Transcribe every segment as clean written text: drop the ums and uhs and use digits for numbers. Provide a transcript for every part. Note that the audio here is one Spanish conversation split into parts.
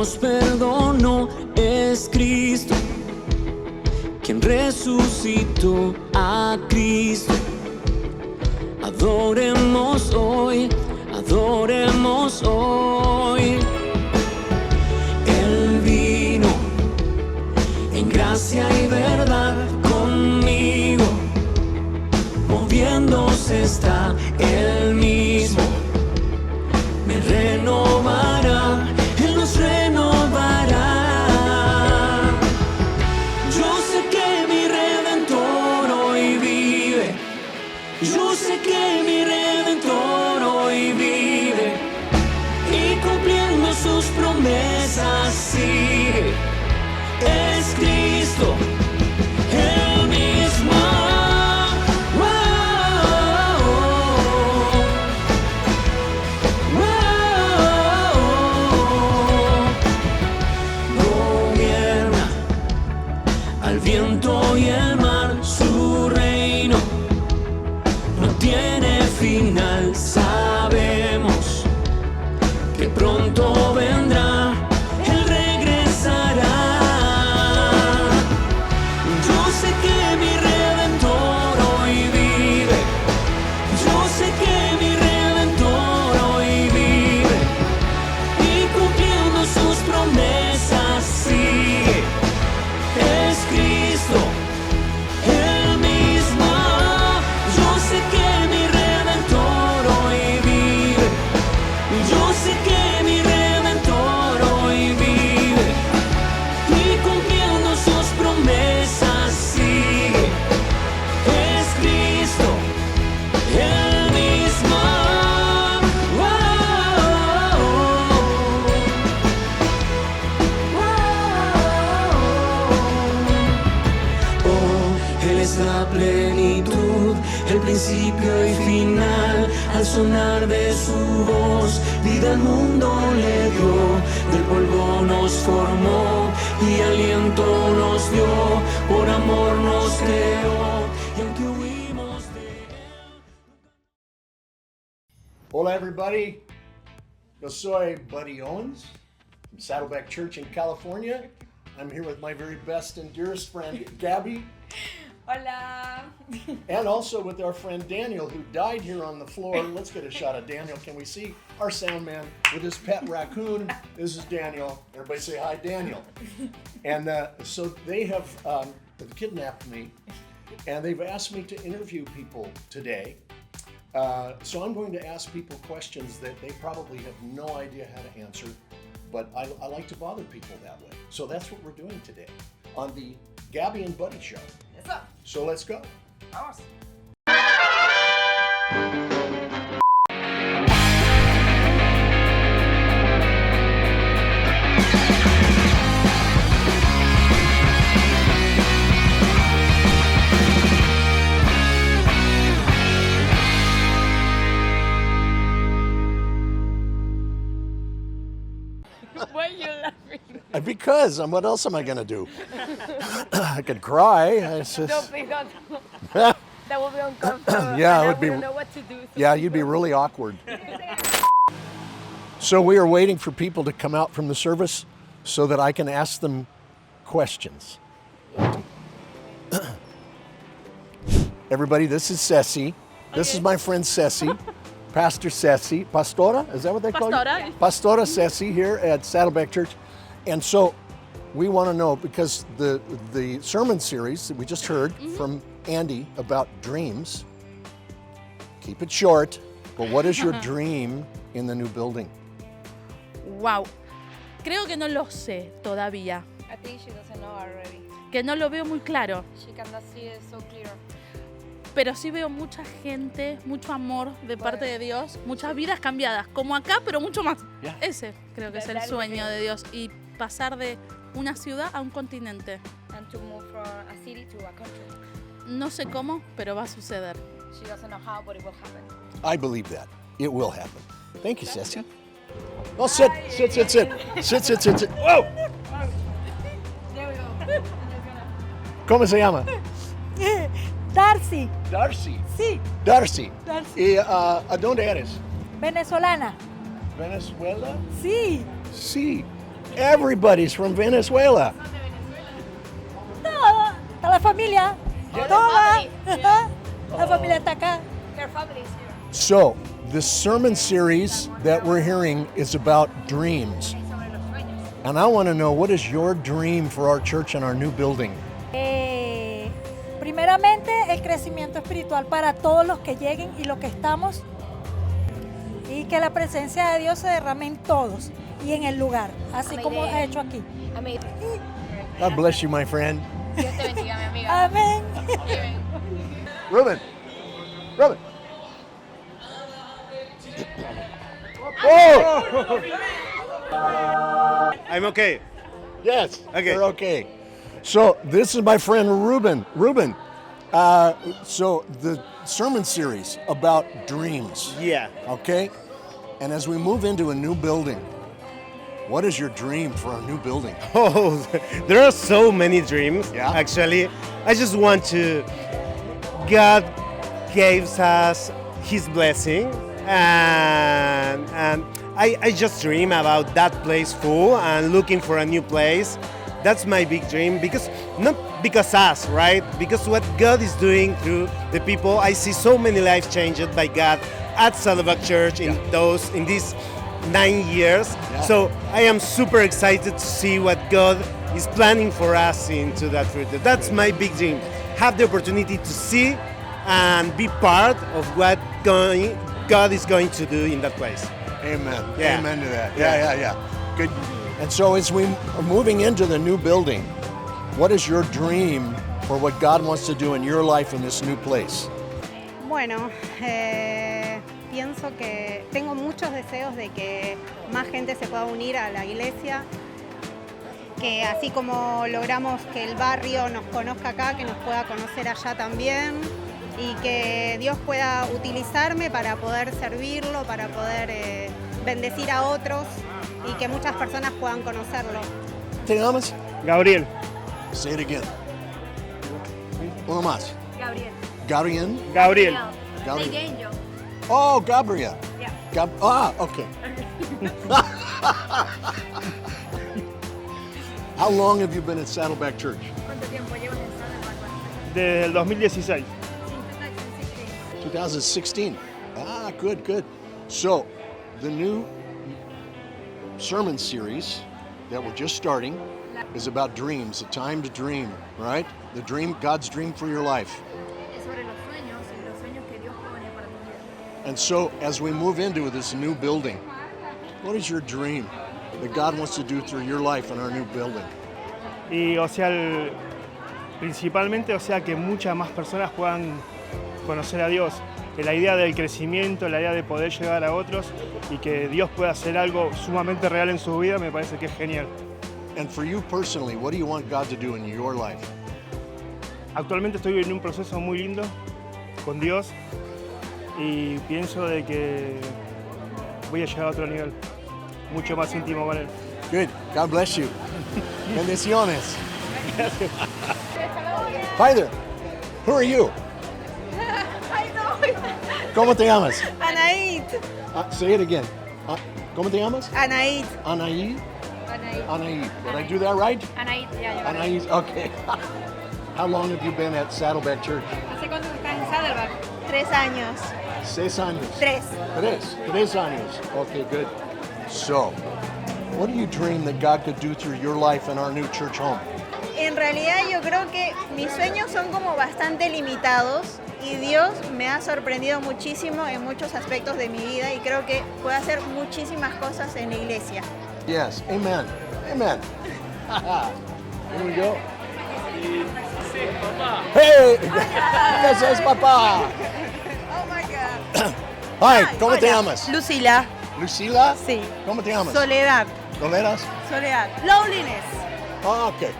nos perdonó es Cristo, quien resucitó a Cristo. Adoremos hoy, adoremos hoy. Él vino en gracia y verdad conmigo, moviéndose está Él mismo. Me renovará, Él nos renovará. Yo sé que mi Redentor hoy vive. Yo sé que mi Redentor hoy vive y cumpliendo sus promesas sigue. Es Cristo, Él mismo. Gobierna al viento y el mar, su reino no tiene final. Sabemos que pronto vendrá, Él regresará. Yo sé que mi Redentor hoy vive. Yo sé que mi Redentor hoy vive y cumpliendo sus promesas sigue. Es Cristo, Él mismo. Yo sé que mi Redentor hoy vive. Yo sé que mi Redentor hoy vive y cumpliendo sus promesas sigue. Es Cristo, Él mismo. Oh, Él es la plenitud, el principio y final. Al sonar de su voz, vida al mundo le dio. Del polvo nos formó y aliento nos dio. Por amor nos creó y aunque huimos de él. Hola everybody, yo soy Buddy Owens from Saddleback Church in California. I'm here with my very best and dearest friend Gabby, Hola. and also with our friend Daniel, who died here on the floor. Let's get a shot of Daniel. Can we see our sound man with his pet raccoon? This is Daniel. Everybody say hi, Daniel. And so they have kidnapped me, and they've asked me to interview people today. So I'm going to ask people questions that they probably have no idea how to answer, but I like to bother people that way. So that's what we're doing today on the Gabby and Buddy Show. Eso. So let's go. Vamos. Why are you laughing? Because what else am I going to do? I could cry. It's Don't just, be that. That will be uncomfortable. Yeah, and it would I be- wouldn't know what to do. yeah, you'd be really awkward. So we are waiting for people to come out from the service so that I can ask them questions. Everybody, this is Ceci. This is my friend Ceci, Pastor Ceci. Pastora, is that what they call you? Pastora. Pastora Ceci here at Saddleback Church. And so we want to know, because the sermon series that we just heard from Andy about dreams, keep it short, but what is your dream in the new building? Wow, creo que no lo sé todavía, I think she doesn't know already. que no lo veo muy claro, She cannot see it so clear. pero sí veo mucha gente, mucho amor de parte de Dios, muchas vidas cambiadas, como acá, pero mucho más. Yeah. Ese creo que es el That is the sueño dream. de Dios, y pasar de una ciudad a un continente. And to move from a city to a country. No sé cómo, pero va a suceder. She doesn't know how, but it will happen. I believe that. It will happen. Thank you, Ceci. Oh, sit. Whoa! There we go. ¿Cómo se llama? Darcy, Darcy. sí, Darcy. Darcy. ¿Y a dónde eres? venezolana, Venezuela? sí. Sí. Everybody's from Venezuela. Toda la familia. Toda. La familia está acá. Your family is here. So, the sermon series that we're hearing is about dreams. Sobre los sueños. And I want to know, what is your dream for our church and our new building? Primeramente, el crecimiento espiritual para todos los que lleguen y los que estamos. Y que la presencia de Dios se derrame en todos y en el lugar, así como ha hecho aquí. Amén. God bless you, my friend. Dios te bendiga, mi amiga. Amén. Amén. Ruben. Oh! I'm okay. Yes. Okay. You're okay. So this is my friend Ruben. So the sermon series about dreams. Yeah. Okay. And as we move into a new building, what is your dream for our new building? Oh, there are so many dreams. Yeah. Actually, I just want to. God gives us His blessing, and I just dream about that place full and looking for a new place. That's my big dream, because not because us, right? Because what God is doing through the people. I see so many lives changed by God at Saddleback Church in these 9 years. Yeah. So I am super excited to see what God is planning for us into that future. That's my big dream. Have the opportunity to see and be part of what God is going to do in that place. Amen. Yeah. Amen to that. Yeah. Yeah. Good. And so as we are moving into the new building, what is your dream for what God wants to do in your life in this new place? Bueno, pienso que tengo muchos deseos de que más gente se pueda unir a la iglesia, que así como logramos que el barrio nos conozca acá, que nos pueda conocer allá también, y que Dios pueda utilizarme para poder servirlo, para poder bendecir a otros y que muchas personas puedan conocerlo. ¿Te llamas? Gabriel. Say it again. Uno más. Gabriel. Gabriel? Gabriel. Gabriel. Like angel. Oh, Gabriel. Yeah. Okay. How long have you been at Saddleback Church? ¿Cuánto tiempo llevas en Saddleback? Desde el 2016. 2016. Good. So, the new sermon series that we're just starting is about dreams, a time to dream, right? The dream, God's dream for your life. Es sobre los sueños y los sueños que Dios pone para tu vida. And so, as we move into this new building, what is your dream that God wants to do through your life in our new building? Y principalmente, que muchas más personas puedan conocer a Dios. La idea del crecimiento, la idea de poder llegar a otros y que Dios pueda hacer algo sumamente real en su vida, me parece que es genial. And for you personally, what do you want God to do in your life? Actualmente estoy en un proceso muy lindo con Dios y pienso de que voy a llegar a otro nivel, mucho más íntimo con Él. Good. God bless you. Bendiciones. Hi there. Who are you? ¿Cómo te llamas? Anaid. Say it again. ¿Cómo te llamas? Anaid. Anaí? Anaí. Anaí. Did I do that right? Anaí, ya, ya. Anaí. Okay. How long have you been at Saddleback Church? ¿Hace cuánto estás en Saddleback? 3 años. 6 años. 3. 3 años. Okay, good. So, what do you dream that God could do through your life in our new church home? En realidad yo creo que mis sueños son como bastante limitados y Dios me ha sorprendido muchísimo en muchos aspectos de mi vida y creo que puede hacer muchísimas cosas en la iglesia. Yes. Amen. Here we go. Hey, ese es papá. Oh my God. Hi, ¿cómo te llamas? Lucila. Lucila? Sí. ¿Cómo te llamas? Soledad. Toleras? Soledad. Loneliness. Okay.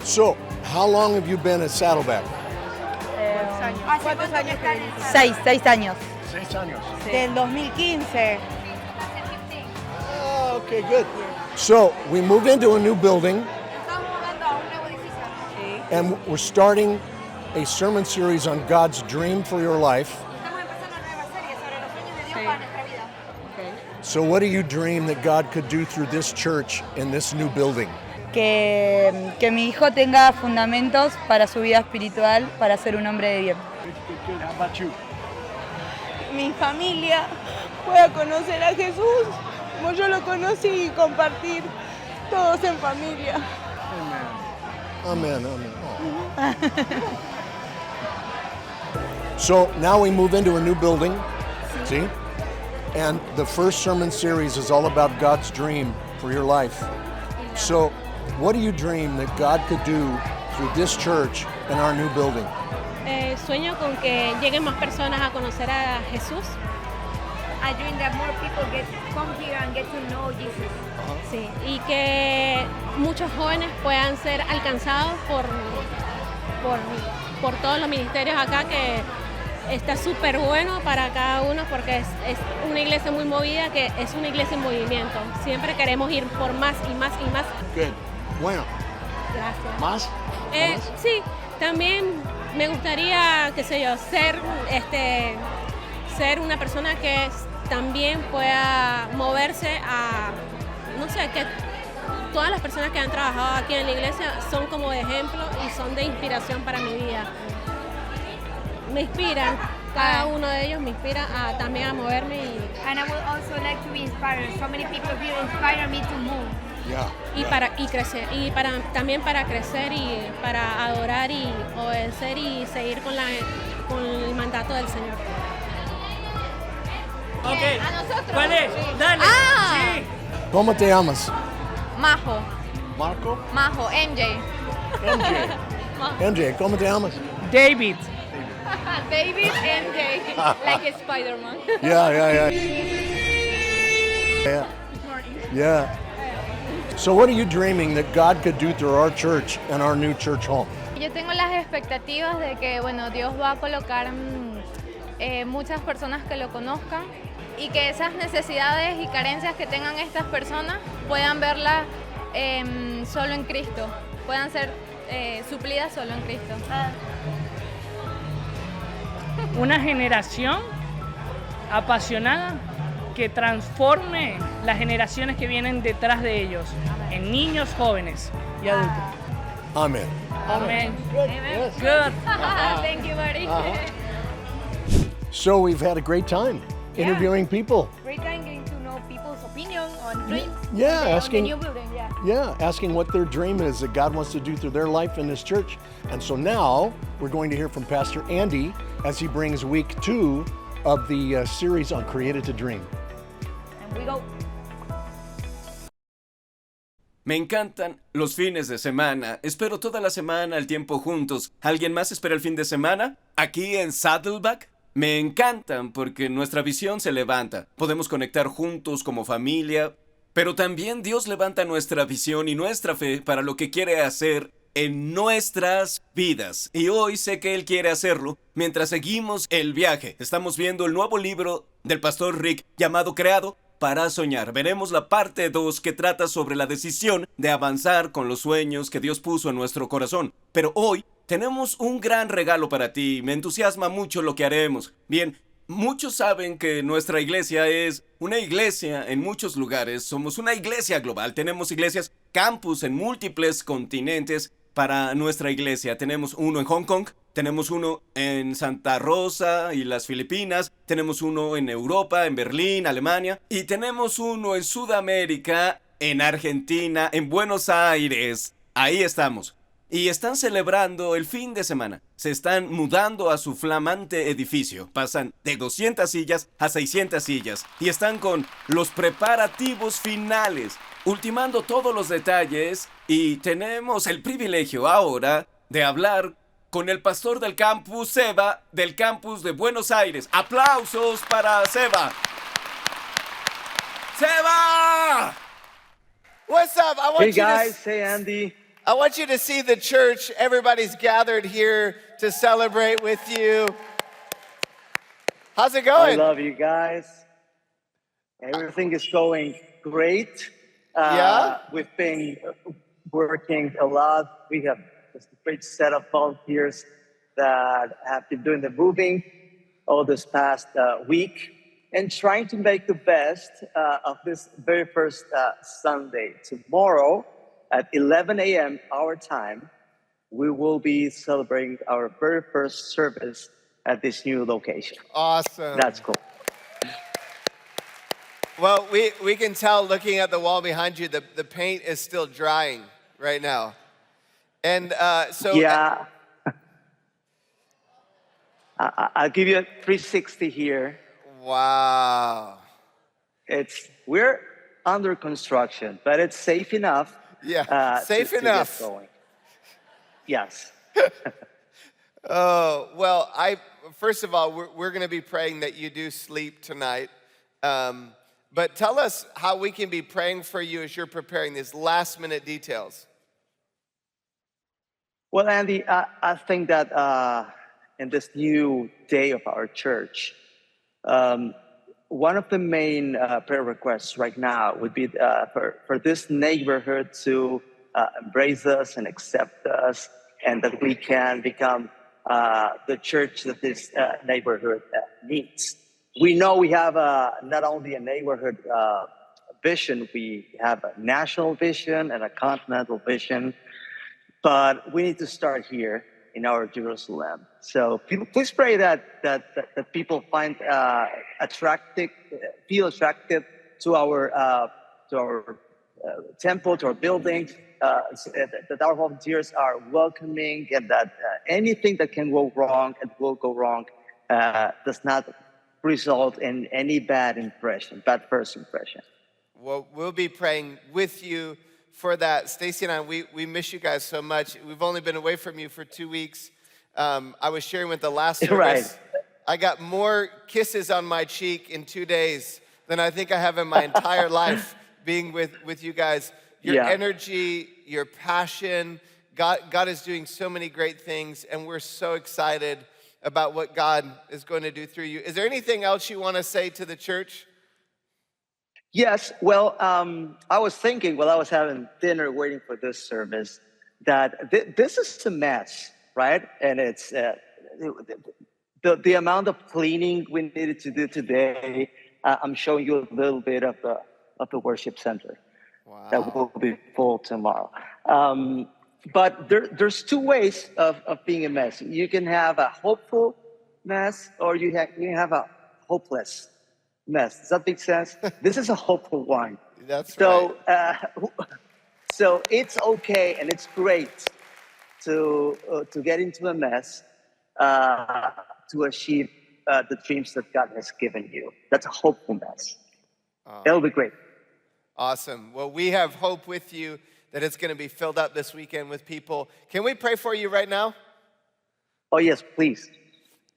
So, how long have you been at Saddleback? ¿Cuántos años estás en Saddleback? 6 años. 6 años. Del 2015. Okay, good. So, we move into a new building Estamos mudando a un nuevo edificio. and we're starting a sermon series on God's dream for your life. Estamos empezando una nueva serie sobre los sueños de Dios para nuestra vida. So what do you dream that God could do through this church in this new building? Que mi hijo tenga fundamentos para su vida espiritual, para ser un hombre de bien. Good. How about you? Mi familia pueda conocer a Jesús como yo lo conocí y compartir todos en familia. Amen. Oh. So now we move into a new building, see? And the first sermon series is all about God's dream for your life. So what do you dream that God could do through this church and our new building? Sueño con que lleguen más personas a conocer a Jesús. I dream that more people come here and get to know Jesus. Sí, y que muchos jóvenes puedan ser alcanzados por todos los ministerios acá, que está súper bueno para cada uno, porque es una iglesia muy movida, que es una iglesia en movimiento. Siempre queremos ir por más y más y más. Good. Bueno. Gracias. ¿Más? Sí, también me gustaría, qué sé yo, ser una persona que también pueda moverse a, no sé, que todas las personas que han trabajado aquí en la iglesia son como de ejemplo y son de inspiración para mi vida. Me inspiran, cada uno de ellos me inspira también a moverme. And I would also like to be inspired. So many people here inspire me to move. Y crecer, y también para crecer y para adorar y obedecer y seguir con el mandato del Señor. Ok, a nosotros. ¿Cuál es? Dale. Sí. ¿Cómo te llamas? Majo. Marco? Majo, MJ. MJ, ¿cómo te llamas? David. David MJ, like Spider-Man. Yeah. So what are you dreaming that God could do through our church and our new church home? Yo tengo las expectativas de que, bueno, Dios va a colocar muchas personas que lo conozcan y que esas necesidades y carencias que tengan estas personas puedan verlas solo en Cristo, puedan ser suplidas solo en Cristo. Una generación apasionada que transforme las generaciones que vienen detrás de ellos en niños, jóvenes y adultos. Amen. Amen. Good. Thank you, buddy. So we've had a great time interviewing people. Great time getting to know people's opinion on dreams. Asking. On the new building, asking what their dream is that God wants to do through their life in this church. And so now we're going to hear from Pastor Andy as he brings week 2 of the series on Created to Dream. And we go. Me encantan los fines de semana. Espero toda la semana el tiempo juntos. ¿Alguien más espera el fin de semana? Aquí en Saddleback. Me encantan porque nuestra visión se levanta. Podemos conectar juntos como familia. Pero también Dios levanta nuestra visión y nuestra fe para lo que quiere hacer en nuestras vidas. Y hoy sé que Él quiere hacerlo mientras seguimos el viaje. Estamos viendo el nuevo libro del pastor Rick llamado Creado para Soñar. Veremos la parte 2 que trata sobre la decisión de avanzar con los sueños que Dios puso en nuestro corazón. Pero hoy tenemos un gran regalo para ti. Me entusiasma mucho lo que haremos. Bien, muchos saben que nuestra iglesia es una iglesia en muchos lugares. Somos una iglesia global. Tenemos iglesias campus en múltiples continentes para nuestra iglesia. Tenemos uno en Hong Kong, tenemos uno en Santa Rosa y las Filipinas, tenemos uno en Europa, en Berlín, Alemania, y tenemos uno en Sudamérica, en Argentina, en Buenos Aires. Ahí estamos. Y están celebrando el fin de semana. Se están mudando a su flamante edificio. Pasan de 200 sillas a 600 sillas. Y están con los preparativos finales, ultimando todos los detalles. Y tenemos el privilegio ahora de hablar con el pastor del campus, Seba, del campus de Buenos Aires. ¡Aplausos para Seba! ¡Seba! What's up? Hey guys, hey Andy. I want you to see the church. Everybody's gathered here to celebrate with you. How's it going? I love you guys. Everything is going great. We've been working a lot. We have a great set of volunteers that have been doing the moving all this past week. and trying to make the best of this very first Sunday. Tomorrow at 11 a.m. our time, we will be celebrating our very first service at this new location. Awesome. That's cool. Well, we can tell looking at the wall behind you, the paint is still drying right now. And yeah. I'll give you a 360 here. Wow. We're under construction, but it's safe enough. Yeah, safe enough. To get going. Yes. Oh, well, first of all, we're going to be praying that you do sleep tonight. But tell us how we can be praying for you as you're preparing these last minute details. Well, Andy, I think that in this new day of our church, one of the main prayer requests right now would be for this neighborhood to embrace us and accept us, and that we can become the church that this neighborhood needs. We know we have not only a neighborhood vision, we have a national vision and a continental vision, but we need to start here in our Jerusalem. So please pray that people find feel attracted to our temple, to our buildings, that our volunteers are welcoming, and that anything that can go wrong and will go wrong does not result in any bad first impression. Well, we'll be praying with you for that. Stacy and I, we miss you guys so much. We've only been away from you for 2 weeks. I was sharing with the last service. Right. I got more kisses on my cheek in 2 days than I think I have in my entire life being with you guys. Your energy, your passion, God is doing so many great things, and we're so excited about what God is going to do through you. Is there anything else you want to say to the church? Yes, well, I was thinking while I was having dinner waiting for this service that this is a mess, right? And it's the amount of cleaning we needed to do today. I'm showing you a little bit of the worship center. Wow. That will be full tomorrow. But there's two ways of being a mess. You can have a hopeful mess, or you can have a hopeless mess. Does that make sense? This is a hopeful one. That's right. So it's okay and it's great to get into a mess to achieve the dreams that God has given you. That's a hopeful mess. It'll be great. Awesome. Well, we have hope with you that it's going to be filled up this weekend with people. Can we pray for you right now? Oh, yes, please.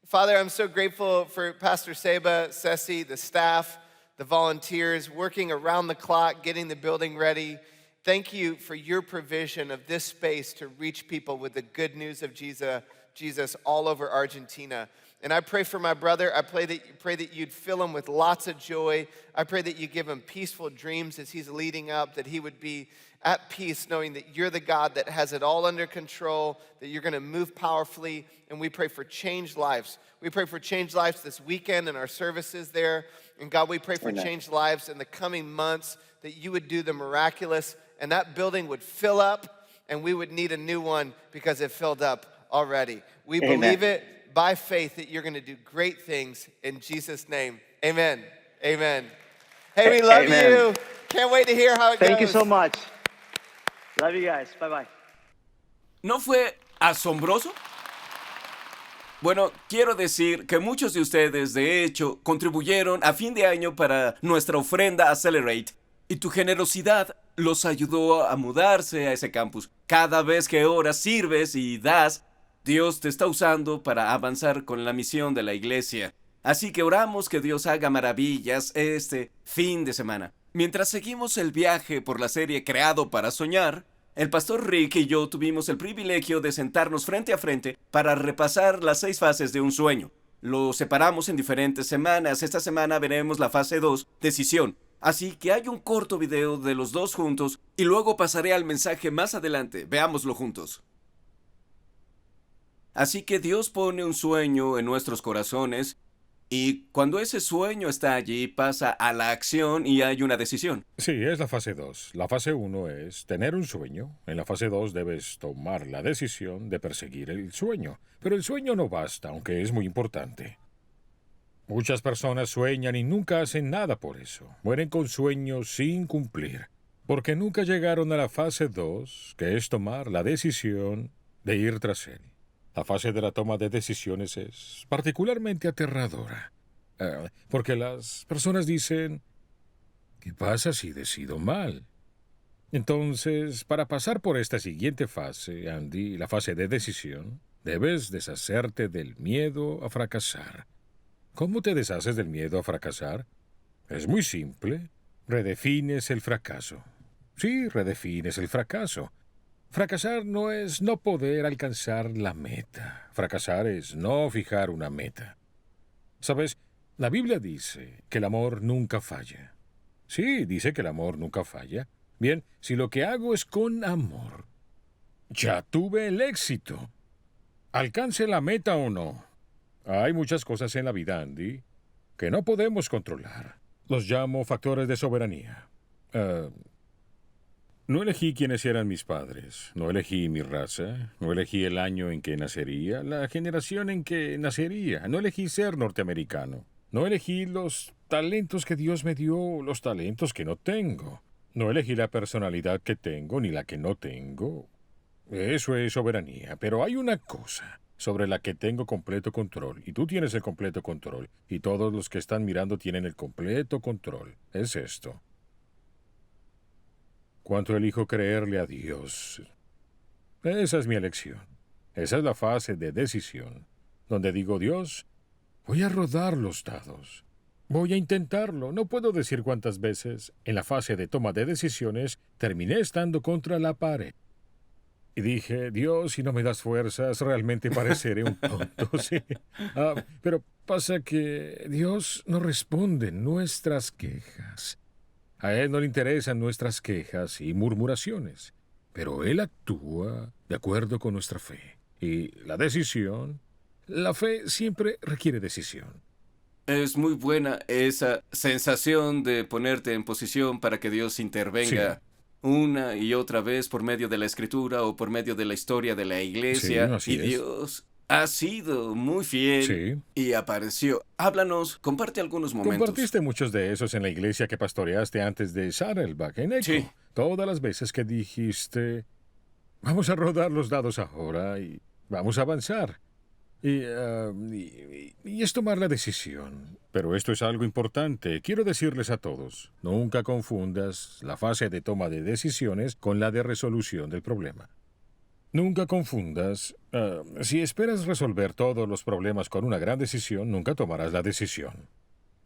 Father, I'm so grateful for Pastor Seba, Ceci, the staff, the volunteers working around the clock, getting the building ready. Thank you for your provision of this space to reach people with the good news of Jesus all over Argentina. And I pray for my brother. I pray that you'd fill him with lots of joy. I pray that you give him peaceful dreams as he's leading up, that he would be at peace knowing that you're the God that has it all under control, that you're going to move powerfully. And we pray for changed lives. We pray for changed lives this weekend in our services there. And God, we pray for changed lives in the coming months, that you would do the miraculous and that building would fill up and we would need a new one because it filled up already. We believe it by faith that you're going to do great things in Jesus' name. Amen. Amen. Hey, we love you. Can't wait to hear how it goes. Thank you so much. Love you guys. Bye-bye. ¿No fue asombroso? Bueno, quiero decir que muchos de ustedes, de hecho, contribuyeron a fin de año para nuestra ofrenda Accelerate, y tu generosidad los ayudó a mudarse a ese campus. Cada vez que oras, sirves y das, Dios te está usando para avanzar con la misión de la iglesia. Así que oramos que Dios haga maravillas este fin de semana. Mientras seguimos el viaje por la serie Creado para Soñar, el pastor Rick y yo tuvimos el privilegio de sentarnos frente a frente para repasar las 6 fases de un sueño. Lo separamos en diferentes semanas. Esta semana veremos la fase 2, decisión. Así que hay un corto video de los dos juntos y luego pasaré al mensaje más adelante. Veámoslo juntos. Así que Dios pone un sueño en nuestros corazones Y cuando ese sueño está allí, pasa a la acción y hay una decisión. Sí, es la fase 2. La fase 1 es tener un sueño. En la fase 2 debes tomar la decisión de perseguir el sueño. Pero el sueño no basta, aunque es muy importante. Muchas personas sueñan y nunca hacen nada por eso. Mueren con sueños sin cumplir. Porque nunca llegaron a la fase 2, que es tomar la decisión de ir tras él. La fase de la toma de decisiones es particularmente aterradora. Porque las personas dicen, ¿qué pasa si decido mal? Entonces, para pasar por esta siguiente fase, Andy, la fase de decisión, debes deshacerte del miedo a fracasar. ¿Cómo te deshaces del miedo a fracasar? Es muy simple. Redefines el fracaso. Sí, redefines el fracaso. Fracasar no es no poder alcanzar la meta. Fracasar es no fijar una meta. ¿Sabes? La Biblia dice que el amor nunca falla. Sí, dice que el amor nunca falla. Bien, si lo que hago es con amor, ya tuve el éxito. Alcance la meta o no. Hay muchas cosas en la vida, Andy, que no podemos controlar. Los llamo factores de soberanía. No elegí quiénes eran mis padres, no elegí mi raza, no elegí el año en que nacería, la generación en que nacería, no elegí ser norteamericano, no elegí los talentos que Dios me dio, los talentos que no tengo, no elegí la personalidad que tengo ni la que no tengo. Eso es soberanía, pero hay una cosa sobre la que tengo completo control, y tú tienes el completo control, y todos los que están mirando tienen el completo control. Es esto. ¿Cuánto elijo creerle a Dios? Esa es mi elección. Esa es la fase de decisión, donde digo, Dios, voy a rodar los dados. Voy a intentarlo. No puedo decir cuántas veces, en la fase de toma de decisiones, terminé estando contra la pared. Y dije, Dios, si no me das fuerzas, realmente pareceré un tonto, sí. Pero pasa que Dios no responde nuestras quejas. A Él no le interesan nuestras quejas y murmuraciones, pero Él actúa de acuerdo con nuestra fe. Y la decisión, la fe siempre requiere decisión. Es muy buena esa sensación de ponerte en posición para que Dios intervenga. Sí. Una y otra vez por medio de la Escritura o por medio de la historia de la iglesia. Sí, así y es. Dios ha sido muy fiel y apareció. Háblanos, comparte algunos momentos. Compartiste muchos de esos en la iglesia que pastoreaste antes de Saddleback, en Echo. Sí. Todas las veces que dijiste, vamos a rodar los dados ahora y vamos a avanzar. Y es tomar la decisión. Pero esto es algo importante. Quiero decirles a todos, nunca confundas la fase de toma de decisiones con la de resolución del problema. Nunca confundas. Si esperas resolver todos los problemas con una gran decisión, nunca tomarás la decisión.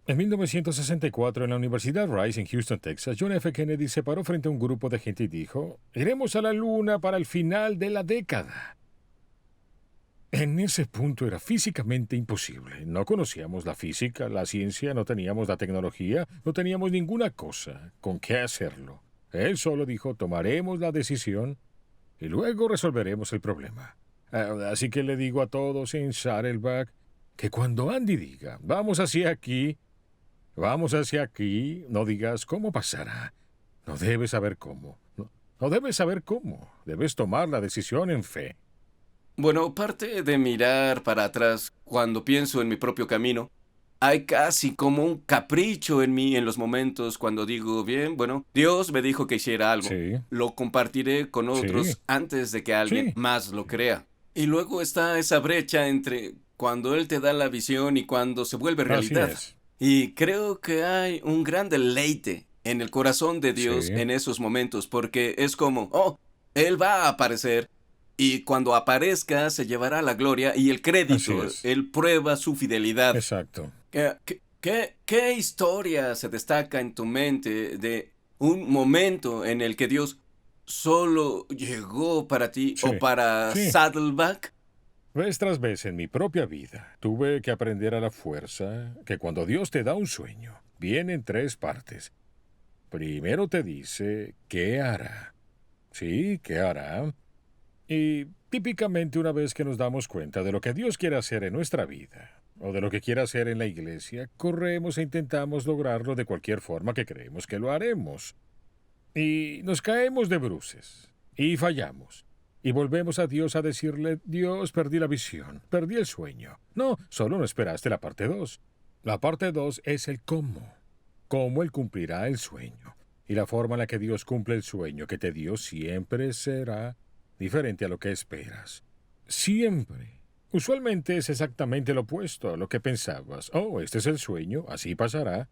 En 1964, en la Universidad Rice en Houston, Texas, John F. Kennedy se paró frente a un grupo de gente y dijo, iremos a la luna para el final de la década. En ese punto era físicamente imposible. No conocíamos la física, la ciencia, no teníamos la tecnología, no teníamos ninguna cosa con qué hacerlo. Él solo dijo, tomaremos la decisión y luego resolveremos el problema. Así que le digo a todos en Saddleback que cuando Andy diga, vamos hacia aquí, no digas cómo pasará. No debes saber cómo. No debes saber cómo. Debes tomar la decisión en fe. Bueno, parte de mirar para atrás cuando pienso en mi propio camino, hay casi como un capricho en mí en los momentos cuando digo, bien, bueno, Dios me dijo que hiciera algo. Sí. Lo compartiré con otros antes de que alguien más lo crea. Y luego está esa brecha entre cuando Él te da la visión y cuando se vuelve realidad. Y creo que hay un gran deleite en el corazón de Dios en esos momentos, porque es como, Él va a aparecer. Y cuando aparezca, se llevará la gloria y el crédito. Él prueba su fidelidad. Exacto. ¿Qué historia se destaca en tu mente de un momento en el que Dios solo llegó para ti o para Saddleback? Vez tras vez en mi propia vida tuve que aprender a la fuerza que cuando Dios te da un sueño, viene en 3 partes. Primero te dice, ¿qué hará? Sí, ¿qué hará? Y típicamente una vez que nos damos cuenta de lo que Dios quiere hacer en nuestra vida, o de lo que quiera hacer en la iglesia, corremos e intentamos lograrlo de cualquier forma que creemos que lo haremos. Y nos caemos de bruces, y fallamos. Y volvemos a Dios a decirle, Dios, perdí la visión, perdí el sueño. No, solo no esperaste la parte 2. La parte 2 es el cómo. Cómo Él cumplirá el sueño. Y la forma en la que Dios cumple el sueño que te dio siempre será diferente a lo que esperas. Siempre. Usualmente es exactamente lo opuesto a lo que pensabas. Oh, este es el sueño, así pasará.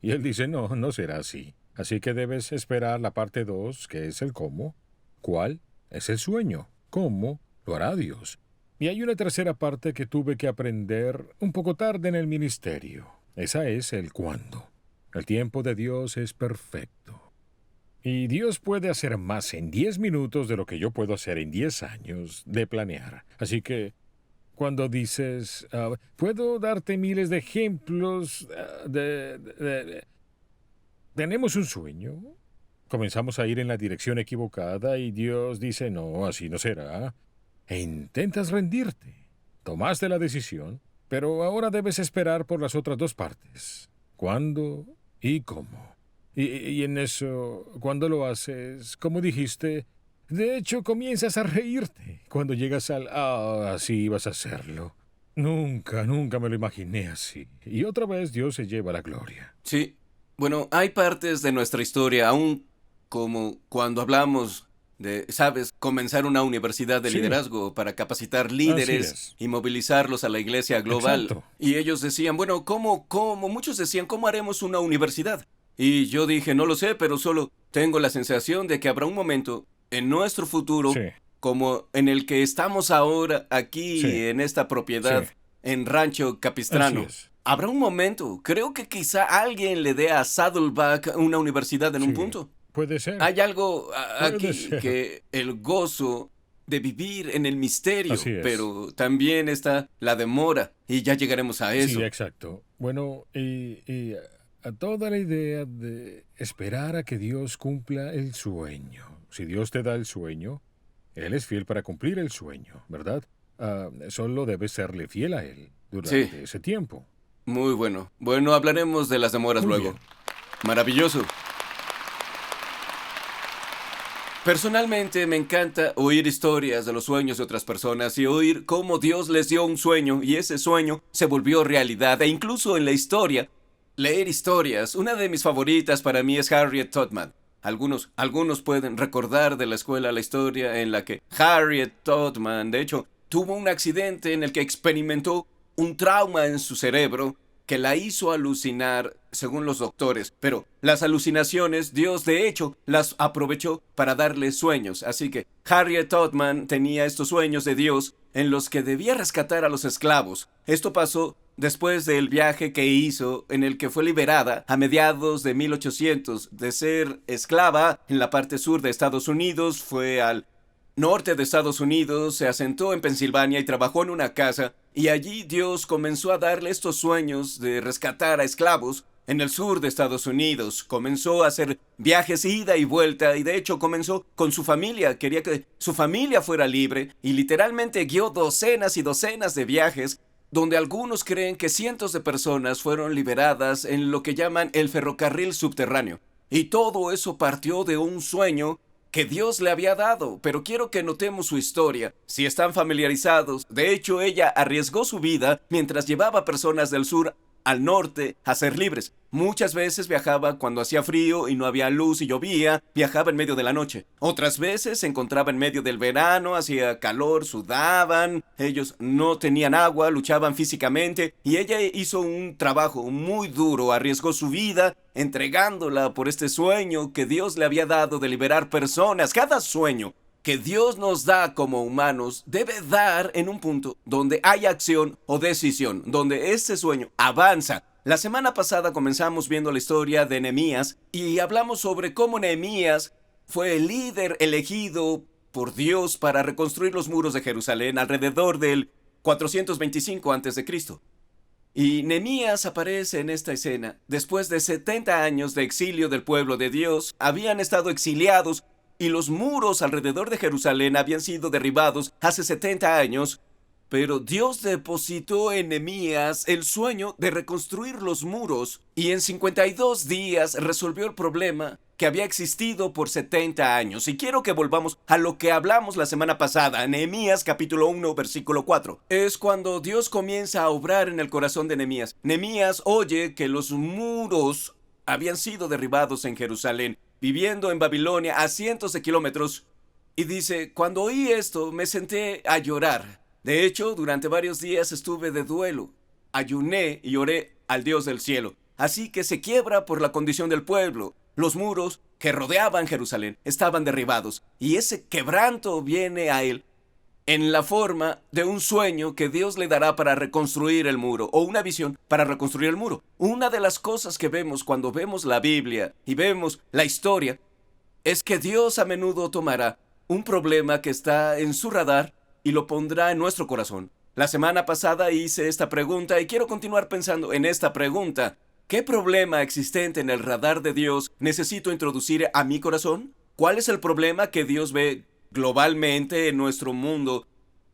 Y Él dice, no, no será así. Así que debes esperar la parte 2, que es el cómo. ¿Cuál? Es el sueño. ¿Cómo? Lo hará Dios. Y hay una tercera parte que tuve que aprender un poco tarde en el ministerio. Esa es el cuándo. El tiempo de Dios es perfecto. Y Dios puede hacer más en 10 minutos de lo que yo puedo hacer en 10 años de planear. Así que cuando dices, puedo darte miles de ejemplos tenemos un sueño. Comenzamos a ir en la dirección equivocada y Dios dice, no, así no será. E intentas rendirte. Tomaste la decisión, pero ahora debes esperar por las otras dos partes. ¿Cuándo y cómo? Y en eso, cuando lo haces, como dijiste, de hecho comienzas a reírte cuando llegas al, así vas a hacerlo. Nunca me lo imaginé así. Y otra vez Dios se lleva la gloria. Sí. Bueno, hay partes de nuestra historia, aún como cuando hablamos de, ¿sabes?, comenzar una universidad de liderazgo para capacitar líderes y movilizarlos a la iglesia global. Exacto. Y ellos decían, bueno, ¿cómo? Muchos decían, ¿cómo haremos una universidad? Y yo dije, no lo sé, pero solo tengo la sensación de que habrá un momento en nuestro futuro, como en el que estamos ahora aquí en esta propiedad, en Rancho Capistrano. Habrá un momento, creo que quizá alguien le dé a Saddleback una universidad en un punto. Puede ser. Hay algo aquí ser. que el gozo de vivir en el misterio, Así es. pero también está la demora y ya llegaremos a eso. Sí, exacto. Bueno, y a toda la idea de esperar a que Dios cumpla el sueño. Si Dios te da el sueño, Él es fiel para cumplir el sueño, ¿verdad? Solo debes serle fiel a Él durante ese tiempo. Muy bueno. Bueno, hablaremos de las demoras luego. Maravilloso. Personalmente me encanta oír historias de los sueños de otras personas y oír cómo Dios les dio un sueño y ese sueño se volvió realidad. E incluso en la historia, leer historias. Una de mis favoritas para mí es Harriet Tubman. Algunos pueden recordar de la escuela la historia en la que Harriet Tubman, de hecho, tuvo un accidente en el que experimentó un trauma en su cerebro que la hizo alucinar, según los doctores. Pero las alucinaciones, Dios de hecho las aprovechó para darle sueños. Así que Harriet Tubman tenía estos sueños de Dios en los que debía rescatar a los esclavos. Esto pasó después del viaje que hizo en el que fue liberada a mediados de 1800 de ser esclava en la parte sur de Estados Unidos. Fue al norte de Estados Unidos, se asentó en Pensilvania y trabajó en una casa, y allí Dios comenzó a darle estos sueños de rescatar a esclavos. En el sur de Estados Unidos comenzó a hacer viajes ida y vuelta, y de hecho comenzó con su familia. Quería que su familia fuera libre y literalmente guió docenas y docenas de viajes donde algunos creen que cientos de personas fueron liberadas en lo que llaman el ferrocarril subterráneo. Y todo eso partió de un sueño que Dios le había dado, pero quiero que notemos su historia. Si están familiarizados, de hecho ella arriesgó su vida mientras llevaba personas del sur al norte a ser libres. Muchas veces viajaba cuando hacía frío y no había luz y llovía, viajaba en medio de la noche. Otras veces se encontraba en medio del verano, hacía calor, sudaban, ellos no tenían agua, luchaban físicamente, y ella hizo un trabajo muy duro, arriesgó su vida, entregándola por este sueño que Dios le había dado de liberar personas. Cada sueño que Dios nos da como humanos debe dar en un punto donde hay acción o decisión, donde ese sueño avanza. La semana pasada comenzamos viendo la historia de Nehemías y hablamos sobre cómo Nehemías fue el líder elegido por Dios para reconstruir los muros de Jerusalén alrededor del 425 a.C. Y Nehemías aparece en esta escena después de 70 años de exilio del pueblo de Dios. Habían estado exiliados y los muros alrededor de Jerusalén habían sido derribados hace 70 años Pero Dios depositó en Nehemías el sueño de reconstruir los muros y en 52 días resolvió el problema que había existido por 70 años. Y quiero que volvamos a lo que hablamos la semana pasada, Nehemías capítulo 1, versículo 4. Es cuando Dios comienza a obrar en el corazón de Nehemías. Nehemías oye que los muros habían sido derribados en Jerusalén, viviendo en Babilonia a cientos de kilómetros. Y dice, cuando oí esto me senté a llorar. De hecho, durante varios días estuve de duelo. Ayuné y oré al Dios del cielo. Así que se quiebra por la condición del pueblo. Los muros que rodeaban Jerusalén estaban derribados. Y ese quebranto viene a él en la forma de un sueño que Dios le dará para reconstruir el muro, o una visión para reconstruir el muro. Una de las cosas que vemos cuando vemos la Biblia y vemos la historia es que Dios a menudo tomará un problema que está en su radar y lo pondrá en nuestro corazón. La semana pasada hice esta pregunta y quiero continuar pensando en esta pregunta. ¿Qué problema existente en el radar de Dios necesito introducir a mi corazón? ¿Cuál es el problema que Dios ve globalmente en nuestro mundo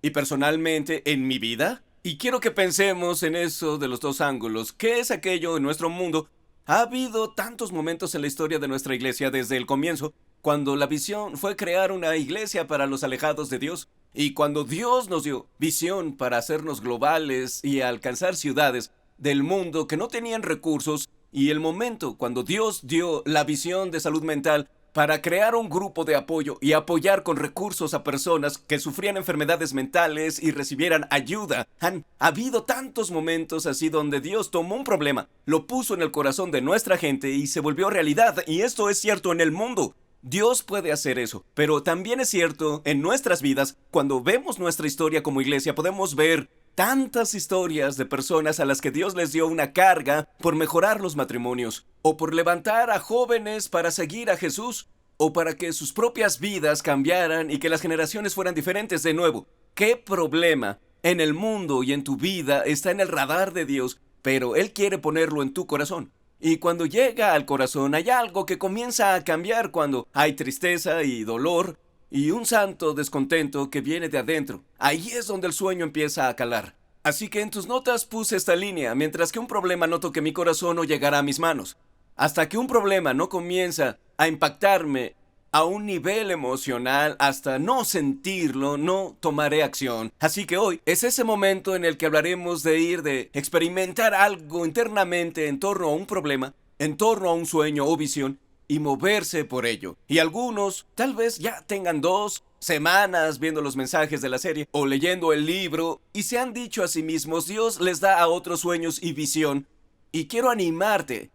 y personalmente en mi vida? Y quiero que pensemos en eso de los dos ángulos. ¿Qué es aquello en nuestro mundo? Ha habido tantos momentos en la historia de nuestra iglesia desde el comienzo, cuando la visión fue crear una iglesia para los alejados de Dios. Y cuando Dios nos dio visión para hacernos globales y alcanzar ciudades del mundo que no tenían recursos, y el momento cuando Dios dio la visión de salud mental para crear un grupo de apoyo y apoyar con recursos a personas que sufrían enfermedades mentales y recibieran ayuda. Han habido tantos momentos así donde Dios tomó un problema, lo puso en el corazón de nuestra gente y se volvió realidad, y esto es cierto en el mundo. Dios puede hacer eso, pero también es cierto en nuestras vidas. Cuando vemos nuestra historia como iglesia, podemos ver tantas historias de personas a las que Dios les dio una carga por mejorar los matrimonios, o por levantar a jóvenes para seguir a Jesús, o para que sus propias vidas cambiaran y que las generaciones fueran diferentes de nuevo. ¿Qué problema en el mundo y en tu vida está en el radar de Dios, pero Él quiere ponerlo en tu corazón? Y cuando llega al corazón hay algo que comienza a cambiar cuando hay tristeza y dolor y un santo descontento que viene de adentro. Ahí es donde el sueño empieza a calar. Así que en tus notas puse esta línea: mientras que un problema no toque mi corazón, no llegará a mis manos. Hasta que un problema no comienza a impactarme a un nivel emocional, hasta no sentirlo, no tomaré acción. Así que hoy es ese momento en el que hablaremos de experimentar algo internamente en torno a un problema, en torno a un sueño o visión, y moverse por ello. Y algunos tal vez ya tengan 2 semanas viendo los mensajes de la serie o leyendo el libro y se han dicho a sí mismos: Dios les da a otros sueños y visión. Y quiero animarte.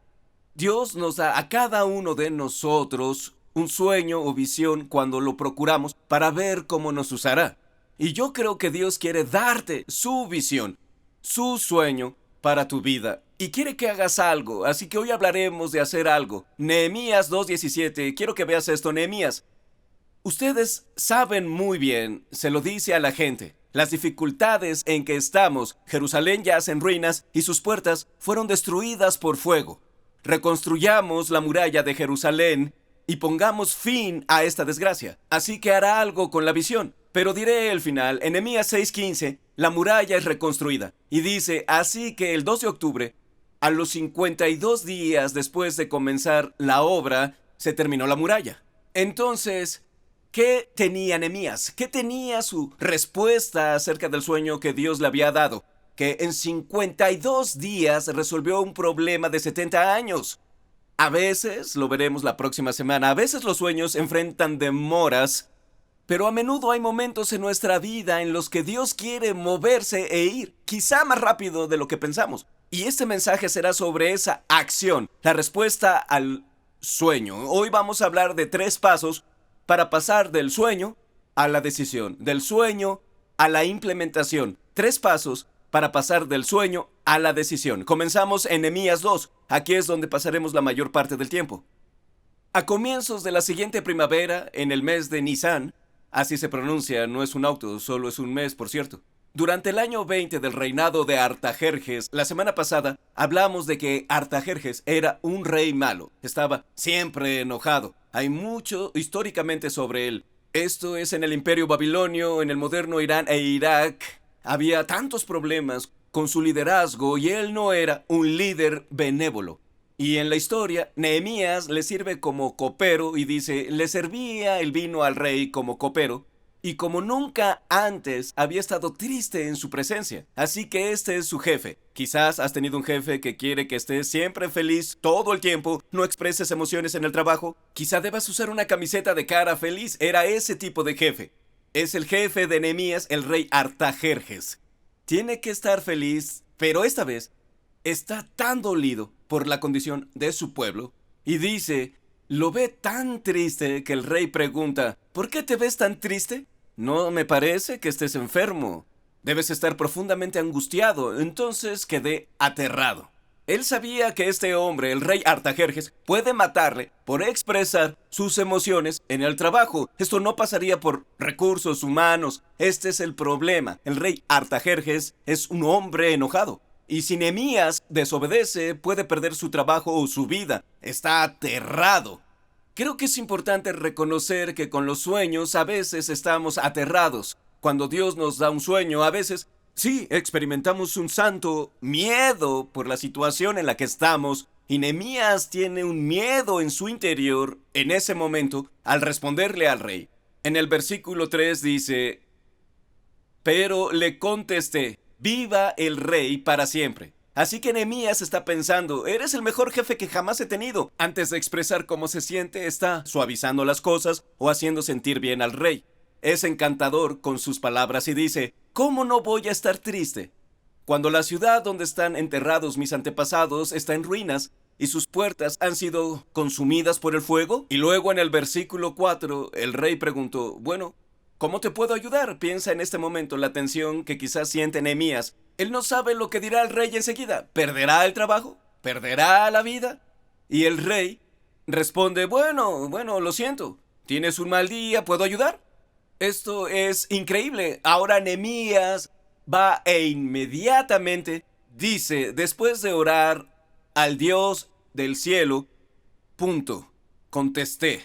Dios nos da a cada uno de nosotros un sueño o visión cuando lo procuramos para ver cómo nos usará. Y yo creo que Dios quiere darte su visión, su sueño para tu vida. Y quiere que hagas algo, así que hoy hablaremos de hacer algo. Nehemías 2:17, quiero que veas esto. Nehemías: ustedes saben muy bien, se lo dice a la gente, las dificultades en que estamos. Jerusalén yace en ruinas y sus puertas fueron destruidas por fuego. Reconstruyamos la muralla de Jerusalén y pongamos fin a esta desgracia. Así que hará algo con la visión. Pero diré el final. En Nehemías 6:15, la muralla es reconstruida. Y dice, así que el 2 de octubre, a los 52 días después de comenzar la obra, se terminó la muralla. Entonces, ¿qué tenía Nehemías? ¿Qué tenía su respuesta acerca del sueño que Dios le había dado? Que en 52 días resolvió un problema de 70 años. A veces, lo veremos la próxima semana, a veces los sueños enfrentan demoras, pero a menudo hay momentos en nuestra vida en los que Dios quiere moverse e ir, quizá más rápido de lo que pensamos. Y este mensaje será sobre esa acción, la respuesta al sueño. Hoy vamos a hablar de 3 pasos para pasar del sueño a la decisión, del sueño a la implementación. 3 pasos para pasar del sueño a la decisión. Comenzamos en Nehemías 2. Aquí es donde pasaremos la mayor parte del tiempo. A comienzos de la siguiente primavera, en el mes de Nisan, así se pronuncia, no es un auto, solo es un mes, por cierto. Durante el año 20 del reinado de Artajerjes, la semana pasada hablamos de que Artajerjes era un rey malo. Estaba siempre enojado. Hay mucho históricamente sobre él. Esto es en el Imperio Babilonio, en el moderno Irán e Irak. había tantos problemas con su liderazgo y él no era un líder benévolo. Y en la historia, Nehemías le sirve como copero y dice, le servía el vino al rey como copero, y como nunca antes había estado triste en su presencia. Así que este es su jefe. Quizás has tenido un jefe que quiere que estés siempre feliz todo el tiempo, no expreses emociones en el trabajo. Quizá debas usar una camiseta de cara feliz. Era ese tipo de jefe. Es el jefe de Nehemías, el rey Artajerjes. Tiene que estar feliz, pero esta vez está tan dolido por la condición de su pueblo y dice, lo ve tan triste que el rey pregunta, ¿por qué te ves tan triste? No me parece que estés enfermo. Debes estar profundamente angustiado. Entonces quedé aterrado. Él sabía que este hombre, el rey Artajerjes, puede matarle por expresar sus emociones en el trabajo. Esto no pasaría por recursos humanos. Este es el problema. El rey Artajerjes es un hombre enojado. Y si Nehemías desobedece, puede perder su trabajo o su vida. Está aterrado. Creo que es importante reconocer que con los sueños a veces estamos aterrados. Cuando Dios nos da un sueño, a veces sí experimentamos un santo miedo por la situación en la que estamos. Y Nehemías tiene un miedo en su interior en ese momento al responderle al rey. En el versículo 3 dice, pero le contesté, viva el rey para siempre. Así que Nehemías está pensando, eres el mejor jefe que jamás he tenido. Antes de expresar cómo se siente, está suavizando las cosas o haciendo sentir bien al rey. Es encantador con sus palabras y dice, ¿cómo no voy a estar triste? Cuando la ciudad donde están enterrados mis antepasados está en ruinas y sus puertas han sido consumidas por el fuego. Y luego en el versículo 4, el rey preguntó, bueno, ¿cómo te puedo ayudar? Piensa en este momento la tensión que quizás siente Nehemías. Él no sabe lo que dirá el rey enseguida. ¿Perderá el trabajo? ¿Perderá la vida? Y el rey responde, bueno, lo siento. ¿Tienes un mal día? ¿Puedo ayudar? Esto es increíble. Ahora Nehemías va e inmediatamente dice, después de orar al Dios del cielo, contesté.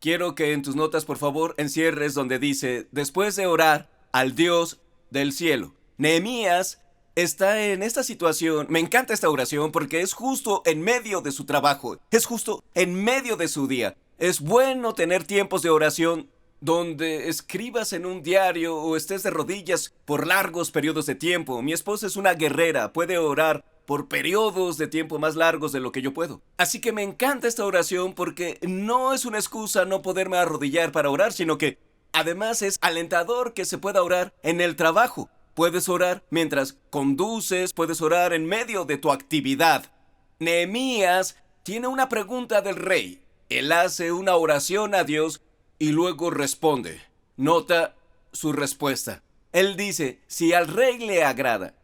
Quiero que en tus notas, por favor, encierres donde dice, después de orar al Dios del cielo. Nehemías está en esta situación. Me encanta esta oración porque es justo en medio de su trabajo. Es justo en medio de su día. Es bueno tener tiempos de oración donde escribas en un diario o estés de rodillas por largos periodos de tiempo. Mi esposa es una guerrera. Puede orar por periodos de tiempo más largos de lo que yo puedo. Así que me encanta esta oración porque no es una excusa no poderme arrodillar para orar, sino que además es alentador que se pueda orar en el trabajo. Puedes orar mientras conduces, puedes orar en medio de tu actividad. Nehemías tiene una pregunta del rey. Él hace una oración a Dios y luego responde. Nota su respuesta. Él dice, si al rey le agrada,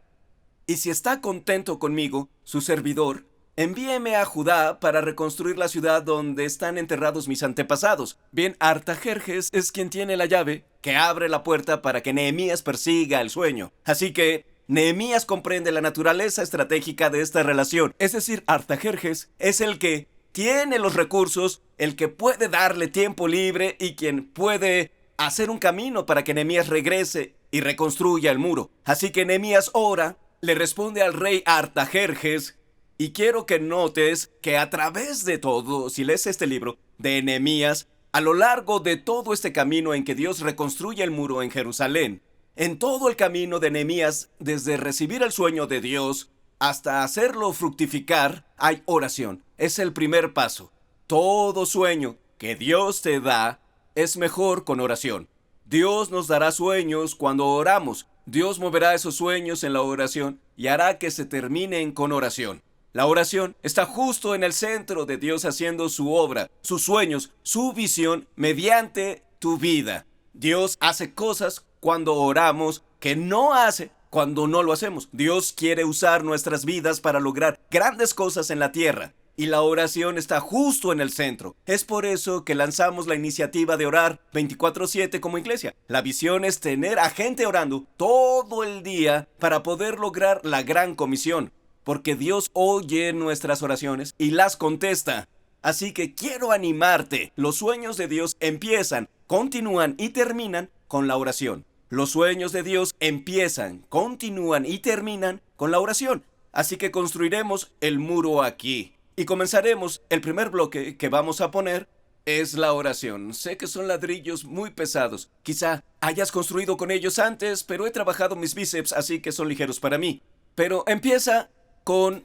y si está contento conmigo, su servidor, envíeme a Judá para reconstruir la ciudad donde están enterrados mis antepasados. Bien, Artajerjes es quien tiene la llave que abre la puerta para que Nehemías persiga el sueño. Así que Nehemías comprende la naturaleza estratégica de esta relación. Es decir, Artajerjes es el que tiene los recursos, el que puede darle tiempo libre y quien puede hacer un camino para que Nehemías regrese y reconstruya el muro. Así que Nehemías ora, le responde al rey Artajerjes, y quiero que notes que a través de todo, si lees este libro de Nehemías, a lo largo de todo este camino en que Dios reconstruye el muro en Jerusalén, en todo el camino de Nehemías, desde recibir el sueño de Dios hasta hacerlo fructificar, hay oración. Es el primer paso. Todo sueño que Dios te da es mejor con oración. Dios nos dará sueños cuando oramos. Dios moverá esos sueños en la oración y hará que se terminen con oración. La oración está justo en el centro de Dios haciendo su obra, sus sueños, su visión mediante tu vida. Dios hace cosas cuando oramos que no hace cuando no lo hacemos. Dios quiere usar nuestras vidas para lograr grandes cosas en la tierra. Y la oración está justo en el centro. Es por eso que lanzamos la iniciativa de orar 24/7 como iglesia. La visión es tener a gente orando todo el día para poder lograr la gran comisión. Porque Dios oye nuestras oraciones y las contesta. Así que quiero animarte. Los sueños de Dios empiezan, continúan y terminan con la oración. Los sueños de Dios empiezan, continúan y terminan con la oración. Así que construiremos el muro aquí. Y comenzaremos. El primer bloque que vamos a poner es la oración. Sé que son ladrillos muy pesados. Quizá hayas construido con ellos antes, pero he trabajado mis bíceps, así que son ligeros para mí. Pero empieza con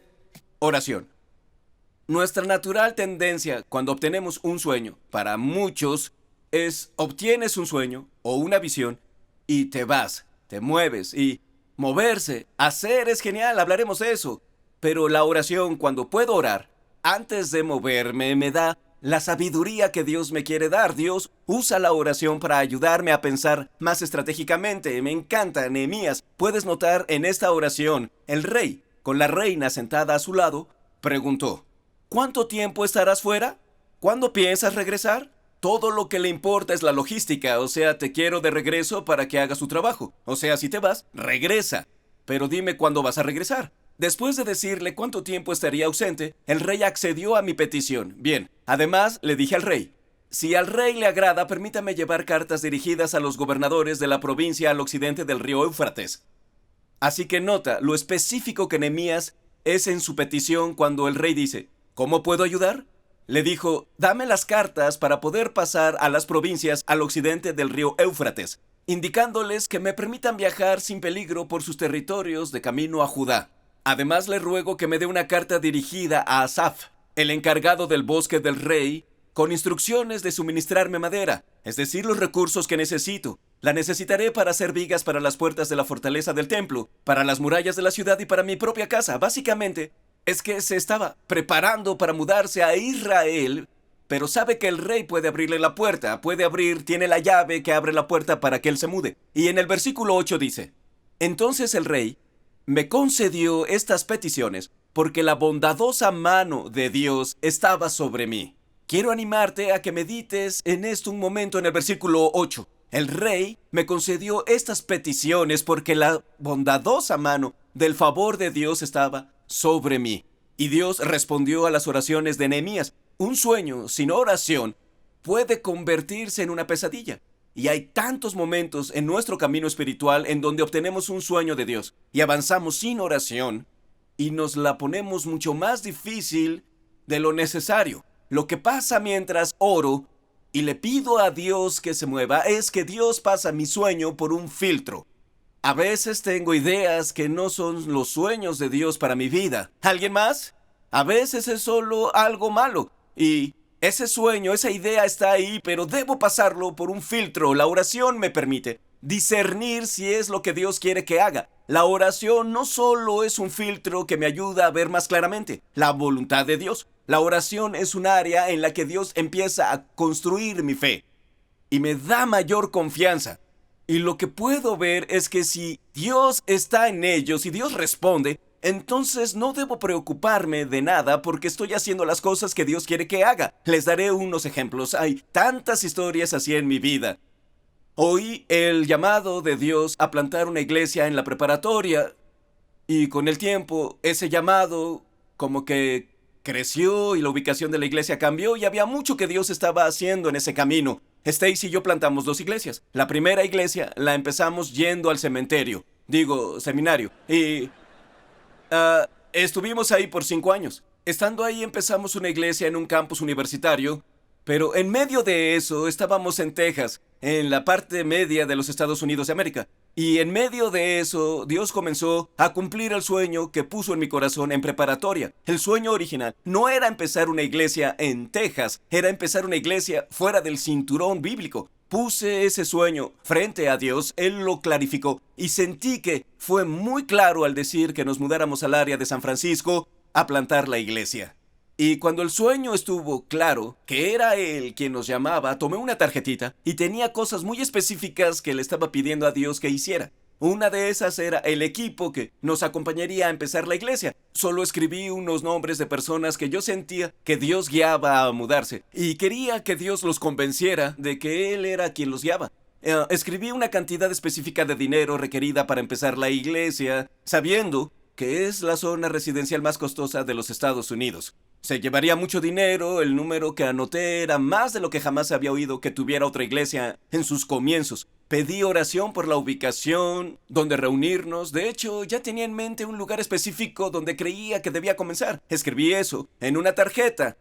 oración. Nuestra natural tendencia cuando obtenemos un sueño, para muchos, es obtienes un sueño o una visión y te vas, te mueves. Y moverse, hacer es genial, hablaremos de eso. Pero la oración, cuando puedo orar, antes de moverme, me da la sabiduría que Dios me quiere dar. Dios usa la oración para ayudarme a pensar más estratégicamente. Me encanta, Nehemías. Puedes notar en esta oración, el rey, con la reina sentada a su lado, preguntó: ¿cuánto tiempo estarás fuera? ¿Cuándo piensas regresar? Todo lo que le importa es la logística, o sea, te quiero de regreso para que hagas tu trabajo. O sea, si te vas, regresa. Pero dime cuándo vas a regresar. Después de decirle cuánto tiempo estaría ausente, el rey accedió a mi petición. Bien, además le dije al rey: si al rey le agrada, permítame llevar cartas dirigidas a los gobernadores de la provincia al occidente del río Éufrates. Así que nota lo específico que Nehemías es en su petición cuando el rey dice: ¿cómo puedo ayudar? Le dijo: dame las cartas para poder pasar a las provincias al occidente del río Éufrates, indicándoles que me permitan viajar sin peligro por sus territorios de camino a Judá. Además le ruego que me dé una carta dirigida a Asaf, el encargado del bosque del rey, con instrucciones de suministrarme madera, es decir, los recursos que necesito. La necesitaré para hacer vigas para las puertas de la fortaleza del templo, para las murallas de la ciudad y para mi propia casa. Básicamente, es que se estaba preparando para mudarse a Israel, pero sabe que el rey puede abrirle la puerta, tiene la llave que abre la puerta para que él se mude. Y en el versículo 8 dice: entonces el rey me concedió estas peticiones porque la bondadosa mano de Dios estaba sobre mí. Quiero animarte a que medites en esto un momento en el versículo 8. El rey me concedió estas peticiones porque la bondadosa mano del favor de Dios estaba sobre mí. Y Dios respondió a las oraciones de Nehemías. Un sueño sin oración puede convertirse en una pesadilla. Y hay tantos momentos en nuestro camino espiritual en donde obtenemos un sueño de Dios y avanzamos sin oración y nos la ponemos mucho más difícil de lo necesario. Lo que pasa mientras oro y le pido a Dios que se mueva es que Dios pasa mi sueño por un filtro. A veces tengo ideas que no son los sueños de Dios para mi vida. ¿Alguien más? A veces es solo algo malo y ese sueño, esa idea está ahí, pero debo pasarlo por un filtro. La oración me permite discernir si es lo que Dios quiere que haga. La oración no solo es un filtro que me ayuda a ver más claramente la voluntad de Dios. La oración es un área en la que Dios empieza a construir mi fe y me da mayor confianza. Y lo que puedo ver es que si Dios está en ellos, si Dios responde, entonces no debo preocuparme de nada porque estoy haciendo las cosas que Dios quiere que haga. Les daré unos ejemplos. Hay tantas historias así en mi vida. Oí el llamado de Dios a plantar una iglesia en la preparatoria y con el tiempo ese llamado como que creció y la ubicación de la iglesia cambió y había mucho que Dios estaba haciendo en ese camino. Stacy y yo plantamos 2 iglesias. La primera iglesia la empezamos yendo al seminario y estuvimos ahí por 5 años. Estando ahí empezamos una iglesia en un campus universitario, pero en medio de eso estábamos en Texas, en la parte media de los Estados Unidos de América. Y en medio de eso, Dios comenzó a cumplir el sueño que puso en mi corazón en preparatoria. El sueño original no era empezar una iglesia en Texas, era empezar una iglesia fuera del cinturón bíblico. Puse ese sueño frente a Dios, Él lo clarificó y sentí que fue muy claro al decir que nos mudáramos al área de San Francisco a plantar la iglesia. Y cuando el sueño estuvo claro que era Él quien nos llamaba, tomé una tarjetita y tenía cosas muy específicas que le estaba pidiendo a Dios que hiciera. Una de esas era el equipo que nos acompañaría a empezar la iglesia. Solo escribí unos nombres de personas que yo sentía que Dios guiaba a mudarse y quería que Dios los convenciera de que Él era quien los guiaba. Escribí una cantidad específica de dinero requerida para empezar la iglesia, sabiendo que es la zona residencial más costosa de los Estados Unidos. Se llevaría mucho dinero, el número que anoté era más de lo que jamás había oído que tuviera otra iglesia en sus comienzos. Pedí oración por la ubicación, donde reunirnos. De hecho, ya tenía en mente un lugar específico donde creía que debía comenzar. Escribí eso en una tarjeta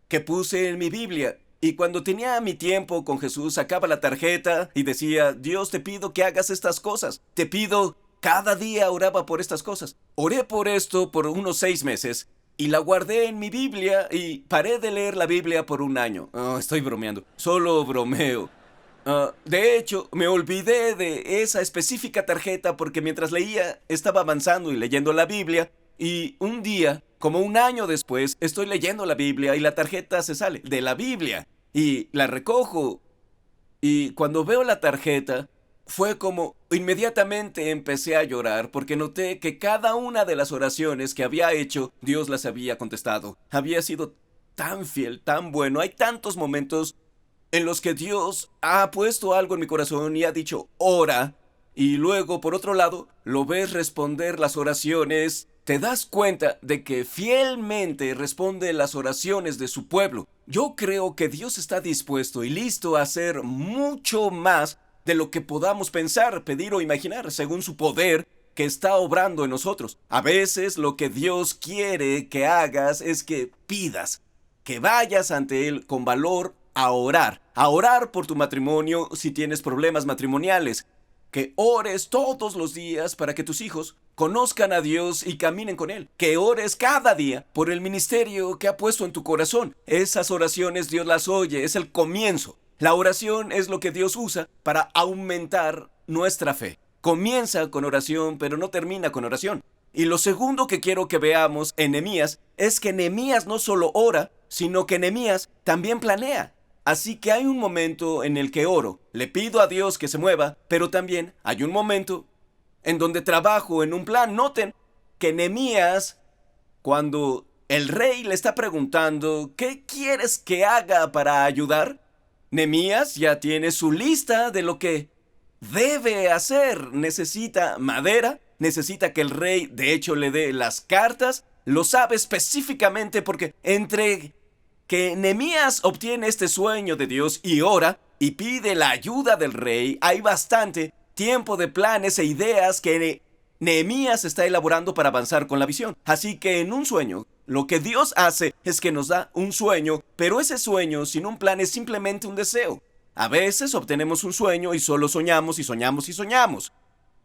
que puse en mi Biblia. Y cuando tenía mi tiempo con Jesús, sacaba la tarjeta y decía, Dios, te pido que hagas estas cosas. Te pido, cada día oraba por estas cosas. Oré por esto por unos 6 meses. Y la guardé en mi Biblia y paré de leer la Biblia por un año. Oh, estoy bromeando. Solo bromeo. De hecho, me olvidé de esa específica tarjeta porque mientras leía, estaba avanzando y leyendo la Biblia. Y un día, como un año después, estoy leyendo la Biblia y la tarjeta se sale de la Biblia. Y la recojo. Y cuando veo la tarjeta, fue como inmediatamente empecé a llorar porque noté que cada una de las oraciones que había hecho, Dios las había contestado. Había sido tan fiel, tan bueno. Hay tantos momentos en los que Dios ha puesto algo en mi corazón y ha dicho, ora. Y luego, por otro lado, lo ves responder las oraciones. Te das cuenta de que fielmente responde las oraciones de su pueblo. Yo creo que Dios está dispuesto y listo a hacer mucho más de lo que podamos pensar, pedir o imaginar, según su poder que está obrando en nosotros. A veces lo que Dios quiere que hagas es que pidas, que vayas ante Él con valor a orar por tu matrimonio si tienes problemas matrimoniales, que ores todos los días para que tus hijos conozcan a Dios y caminen con Él, que ores cada día por el ministerio que ha puesto en tu corazón. Esas oraciones Dios las oye, es el comienzo. La oración es lo que Dios usa para aumentar nuestra fe. Comienza con oración, pero no termina con oración. Y lo segundo que quiero que veamos en Nehemías es que Nehemías no solo ora, sino que Nehemías también planea. Así que hay un momento en el que oro, le pido a Dios que se mueva, pero también hay un momento en donde trabajo en un plan. Noten que Nehemías, cuando el rey le está preguntando, ¿qué quieres que haga para ayudar? Nehemías ya tiene su lista de lo que debe hacer. Necesita madera, necesita que el rey de hecho le dé las cartas. Lo sabe específicamente porque entre que Nehemías obtiene este sueño de Dios y ora y pide la ayuda del rey, hay bastante tiempo de planes e ideas que Nehemías está elaborando para avanzar con la visión. Así que en un sueño, lo que Dios hace es que nos da un sueño, pero ese sueño sin un plan es simplemente un deseo. A veces obtenemos un sueño y solo soñamos y soñamos y soñamos,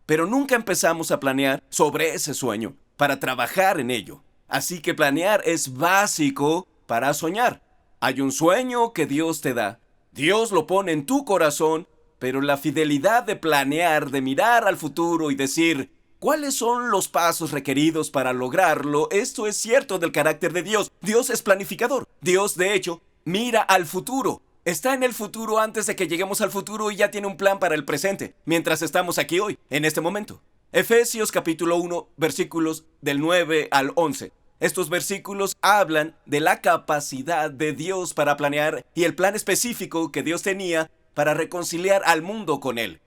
pero nunca empezamos a planear sobre ese sueño para trabajar en ello. Así que planear es básico para soñar. Hay un sueño que Dios te da. Dios lo pone en tu corazón, pero la fidelidad de planear, de mirar al futuro y decir, ¿cuáles son los pasos requeridos para lograrlo? Esto es cierto del carácter de Dios. Dios es planificador. Dios, de hecho, mira al futuro. Está en el futuro antes de que lleguemos al futuro y ya tiene un plan para el presente, mientras estamos aquí hoy, en este momento. Efesios capítulo 1, versículos del 9 al 11. Estos versículos hablan de la capacidad de Dios para planear y el plan específico que Dios tenía para reconciliar al mundo con Él.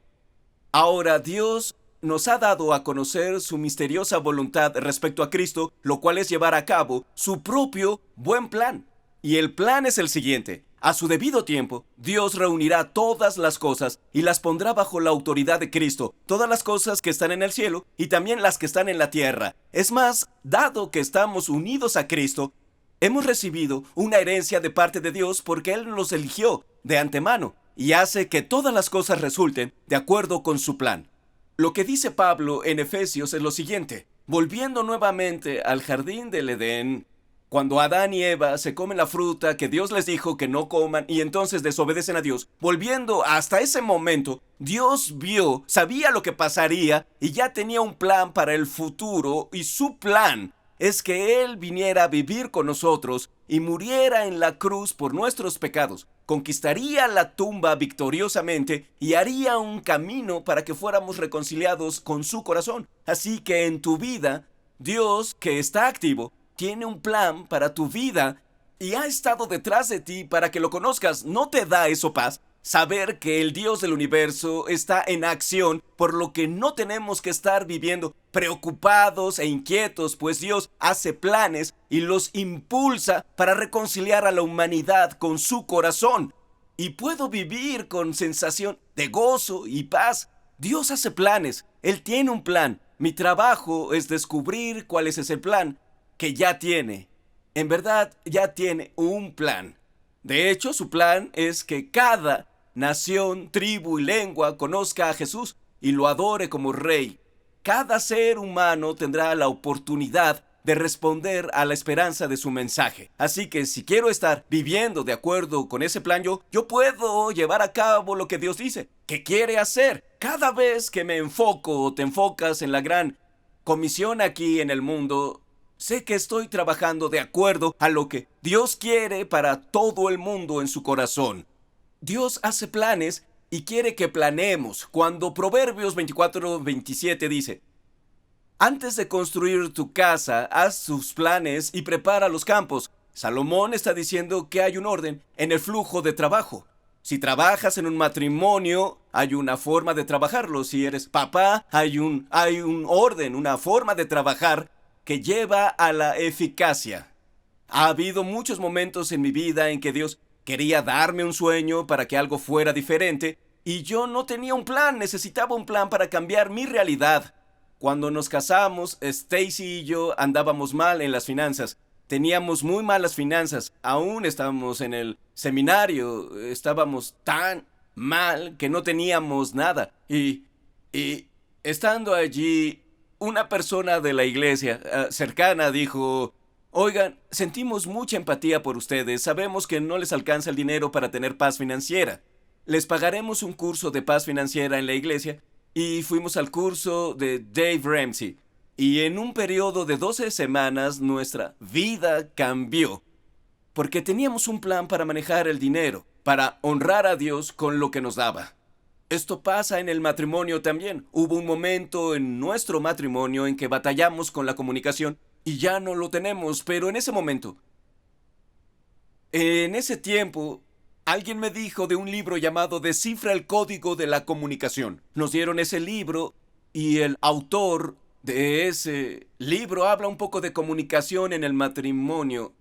Ahora, Dios nos ha dado a conocer su misteriosa voluntad respecto a Cristo, lo cual es llevar a cabo su propio buen plan. Y el plan es el siguiente. A su debido tiempo, Dios reunirá todas las cosas y las pondrá bajo la autoridad de Cristo, todas las cosas que están en el cielo y también las que están en la tierra. Es más, dado que estamos unidos a Cristo, hemos recibido una herencia de parte de Dios porque Él nos eligió de antemano y hace que todas las cosas resulten de acuerdo con su plan. Lo que dice Pablo en Efesios es lo siguiente: volviendo nuevamente al jardín del Edén, cuando Adán y Eva se comen la fruta que Dios les dijo que no coman y entonces desobedecen a Dios, volviendo hasta ese momento, Dios vio, sabía lo que pasaría y ya tenía un plan para el futuro, y su plan es que Él viniera a vivir con nosotros y muriera en la cruz por nuestros pecados, conquistaría la tumba victoriosamente y haría un camino para que fuéramos reconciliados con su corazón. Así que en tu vida, Dios, que está activo, tiene un plan para tu vida y ha estado detrás de ti para que lo conozcas. ¿No te da eso paz? Saber que el Dios del universo está en acción, por lo que no tenemos que estar viviendo preocupados e inquietos, pues Dios hace planes y los impulsa para reconciliar a la humanidad con su corazón. y puedo vivir con sensación de gozo y paz. Dios hace planes. Él tiene un plan. Mi trabajo es descubrir cuál es ese plan que ya tiene. En verdad, ya tiene un plan. De hecho, su plan es que cada nación, tribu y lengua conozca a Jesús y lo adore como Rey. Cada ser humano tendrá la oportunidad de responder a la esperanza de su mensaje. Así que si quiero estar viviendo de acuerdo con ese plan, yo puedo llevar a cabo lo que Dios dice que quiere hacer. Cada vez que me enfoco o te enfocas en la gran comisión aquí en el mundo, sé que estoy trabajando de acuerdo a lo que Dios quiere para todo el mundo en su corazón. Dios hace planes y quiere que planeemos. Cuando Proverbios 24:27 dice: antes de construir tu casa, haz tus planes y prepara los campos. Salomón está diciendo que hay un orden en el flujo de trabajo. Si trabajas en un matrimonio, hay una forma de trabajarlo. Si eres papá, hay un orden, una forma de trabajar que lleva a la eficacia. Ha habido muchos momentos en mi vida en que Dios quería darme un sueño para que algo fuera diferente y yo no tenía un plan, necesitaba un plan para cambiar mi realidad. Cuando nos casamos, Stacy y yo andábamos mal en las finanzas. Teníamos muy malas finanzas. Aún estábamos en el seminario. Estábamos tan mal que no teníamos nada. Y estando allí, una persona de la iglesia cercana dijo: oigan, sentimos mucha empatía por ustedes. Sabemos que no les alcanza el dinero para tener paz financiera. Les pagaremos un curso de paz financiera en la iglesia. Y fuimos al curso de Dave Ramsey. Y en un periodo de 12 semanas nuestra vida cambió. Porque teníamos un plan para manejar el dinero, para honrar a Dios con lo que nos daba. Esto pasa en el matrimonio también. Hubo un momento en nuestro matrimonio en que batallamos con la comunicación y ya no lo tenemos, pero en ese momento, en ese tiempo, alguien me dijo de un libro llamado Descifra el Código de la Comunicación. Nos dieron ese libro y el autor de ese libro habla un poco de comunicación en el matrimonio.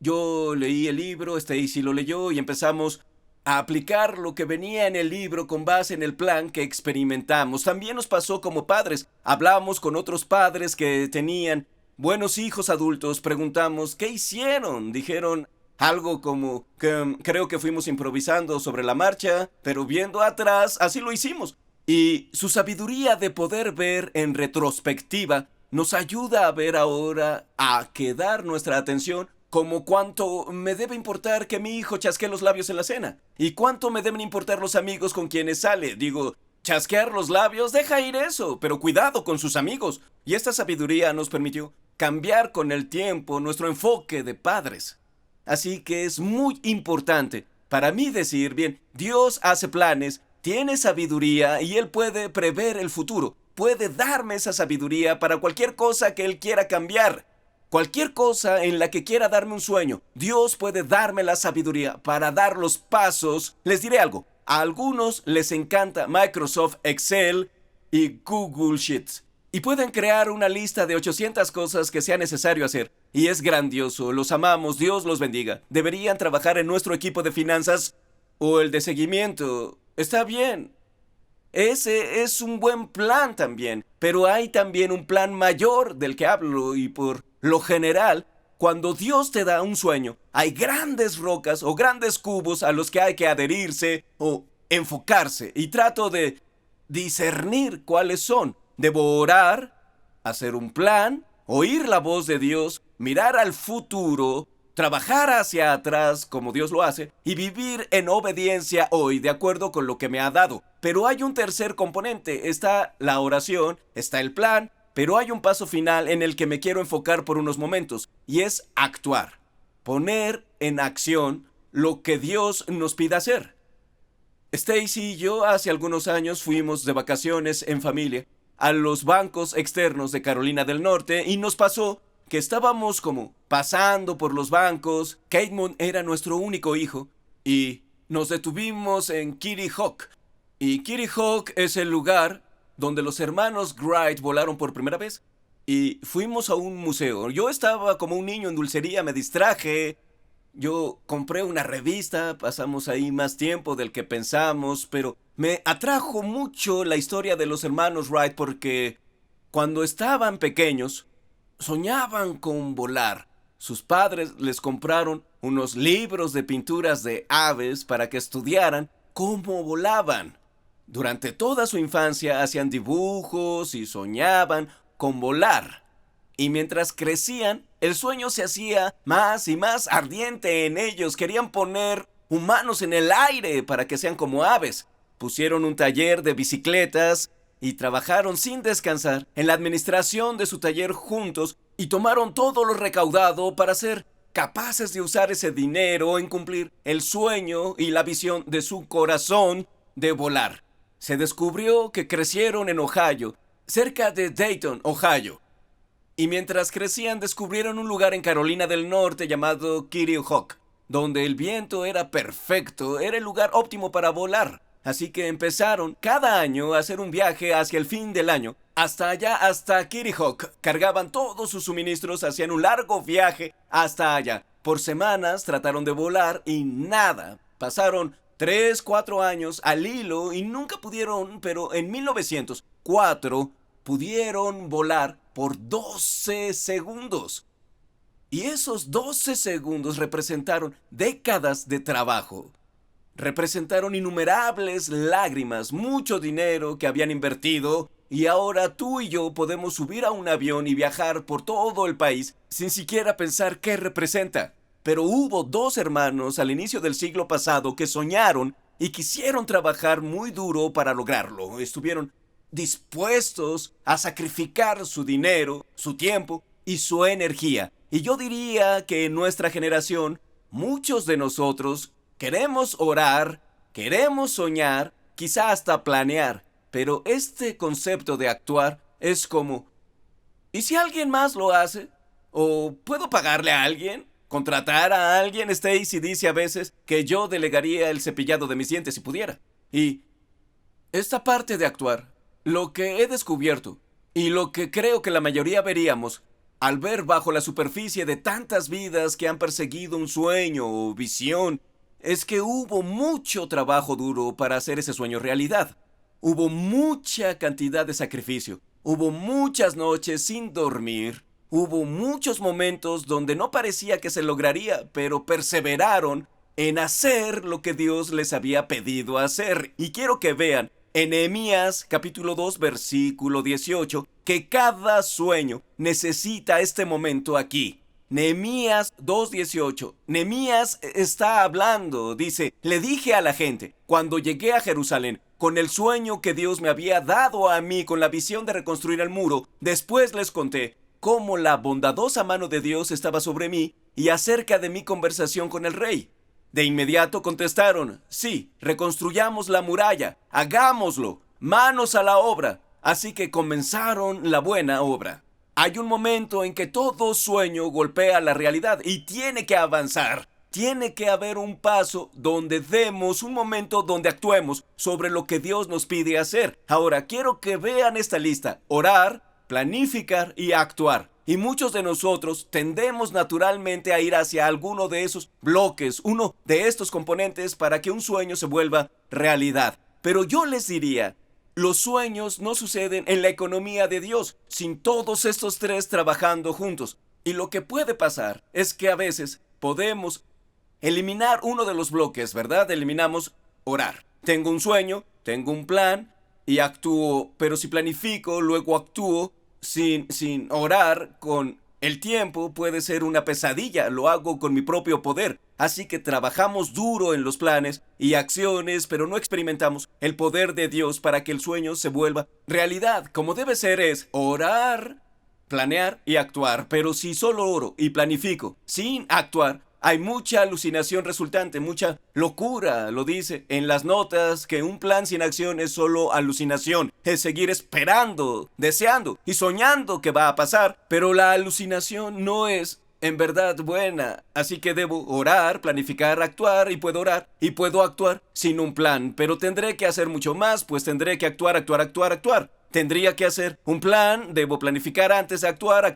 Yo leí el libro, Stacy lo leyó y empezamos a aplicar lo que venía en el libro con base en el plan que experimentamos. También nos pasó como padres. Hablamos con otros padres que tenían buenos hijos adultos. Preguntamos, ¿qué hicieron? Dijeron algo como que creo que fuimos improvisando sobre la marcha, pero viendo atrás, así lo hicimos. Y su sabiduría de poder ver en retrospectiva nos ayuda a ver ahora, a quedar nuestra atención, como cuánto me debe importar que mi hijo chasquee los labios en la cena, y cuánto me deben importar los amigos con quienes sale. Digo, chasquear los labios, deja ir eso, pero cuidado con sus amigos. Y esta sabiduría nos permitió cambiar con el tiempo nuestro enfoque de padres. Así que es muy importante para mí decir, bien, Dios hace planes, tiene sabiduría y Él puede prever el futuro. Puede darme esa sabiduría para cualquier cosa que Él quiera cambiar. Cualquier cosa en la que quiera darme un sueño, Dios puede darme la sabiduría para dar los pasos. Les diré algo, a algunos les encanta Microsoft Excel y Google Sheets. Y pueden crear una lista de 800 cosas que sea necesario hacer. Y es grandioso, los amamos, Dios los bendiga. Deberían trabajar en nuestro equipo de finanzas o el de seguimiento. Está bien. Ese es un buen plan también. Pero hay también un plan mayor del que hablo y por lo general, cuando Dios te da un sueño, hay grandes rocas o grandes cubos a los que hay que adherirse o enfocarse. Y trato de discernir cuáles son. Debo orar, hacer un plan, oír la voz de Dios, mirar al futuro, trabajar hacia atrás como Dios lo hace y vivir en obediencia hoy de acuerdo con lo que me ha dado. Pero hay un tercer componente, está la oración, está el plan, pero hay un paso final en el que me quiero enfocar por unos momentos y es actuar, poner en acción lo que Dios nos pide hacer. Stacy y yo hace algunos años fuimos de vacaciones en familia a los bancos externos de Carolina del Norte y nos pasó que estábamos como pasando por los bancos. Kate Moon era nuestro único hijo y nos detuvimos en Kitty Hawk. Y Kitty Hawk es el lugar donde los hermanos Wright volaron por primera vez y fuimos a un museo. Yo estaba como un niño en dulcería, me distraje Yo compré una revista, pasamos ahí más tiempo del que pensamos, pero me atrajo mucho la historia de los hermanos Wright porque cuando estaban pequeños soñaban con volar. Sus padres les compraron unos libros de pinturas de aves para que estudiaran cómo volaban. Durante toda su infancia hacían dibujos y soñaban con volar. Y mientras crecían, el sueño se hacía más y más ardiente en ellos. Querían poner humanos en el aire para que sean como aves. Pusieron un taller de bicicletas y trabajaron sin descansar en la administración de su taller juntos y tomaron todo lo recaudado para ser capaces de usar ese dinero en cumplir el sueño y la visión de su corazón de volar. Se descubrió que crecieron en Ohio, cerca de Dayton, Ohio. Y mientras crecían descubrieron un lugar en Carolina del Norte llamado Kitty Hawk, donde el viento era perfecto, era el lugar óptimo para volar. Así que empezaron cada año a hacer un viaje hacia el fin del año, hasta allá, hasta Kitty Hawk. Cargaban todos sus suministros, hacían un largo viaje hasta allá. Por semanas trataron de volar y nada. Pasaron 3, 4 años al hilo y nunca pudieron, pero en 1904 pudieron volar por 12 segundos. Y esos 12 segundos representaron décadas de trabajo. Representaron innumerables lágrimas, mucho dinero que habían invertido, y ahora tú y yo podemos subir a un avión y viajar por todo el país sin siquiera pensar qué representa. Pero hubo 2 hermanos al inicio del siglo pasado que soñaron y quisieron trabajar muy duro para lograrlo. Estuvieron dispuestos a sacrificar su dinero, su tiempo y su energía. Y yo diría que en nuestra generación, muchos de nosotros queremos orar, queremos soñar, quizá hasta planear, pero este concepto de actuar es como, ¿y si alguien más lo hace? ¿O puedo pagarle a alguien? ¿Contratar a alguien? Stacy dice a veces que yo delegaría el cepillado de mis dientes si pudiera. Y esta parte de actuar, lo que he descubierto, y lo que creo que la mayoría veríamos, al ver bajo la superficie de tantas vidas que han perseguido un sueño o visión, es que hubo mucho trabajo duro para hacer ese sueño realidad. Hubo mucha cantidad de sacrificio. Hubo muchas noches sin dormir. Hubo muchos momentos donde no parecía que se lograría, pero perseveraron en hacer lo que Dios les había pedido hacer. Y quiero que vean en Nehemías capítulo 2 versículo 18 que cada sueño necesita este momento aquí. Nehemías 2:18. Nehemías está hablando, dice, le dije a la gente, cuando llegué a Jerusalén, con el sueño que Dios me había dado a mí, con la visión de reconstruir el muro, después les conté cómo la bondadosa mano de Dios estaba sobre mí y acerca de mi conversación con el rey. De inmediato contestaron, sí, reconstruyamos la muralla, hagámoslo, manos a la obra. Así que comenzaron la buena obra. Hay un momento en que todo sueño golpea la realidad y tiene que avanzar. Tiene que haber un paso donde demos, un momento donde actuemos sobre lo que Dios nos pide hacer. Ahora, quiero que vean esta lista. Orar, planificar y actuar. Y muchos de nosotros tendemos naturalmente a ir hacia alguno de esos bloques, uno de estos componentes para que un sueño se vuelva realidad. Pero yo les diría, los sueños no suceden en la economía de Dios sin todos estos 3 trabajando juntos. Y lo que puede pasar es que a veces podemos eliminar uno de los bloques, ¿verdad? Eliminamos orar. Tengo un sueño, tengo un plan y actúo, pero si planifico, luego actúo sin orar con el tiempo, puede ser una pesadilla. Lo hago con mi propio poder. Así que trabajamos duro en los planes y acciones, pero no experimentamos el poder de Dios para que el sueño se vuelva realidad. Como debe ser es orar, planear y actuar. Pero si solo oro y planifico sin actuar, hay mucha alucinación resultante, mucha locura. Lo dice en las notas que un plan sin acción es solo alucinación. Es seguir esperando, deseando y soñando que va a pasar. Pero la alucinación no es en verdad buena. Así que debo orar, planificar, actuar y puedo orar y puedo actuar sin un plan. Pero tendré que hacer mucho más, pues tendré que actuar. Tendría que hacer un plan, debo planificar antes de actuar.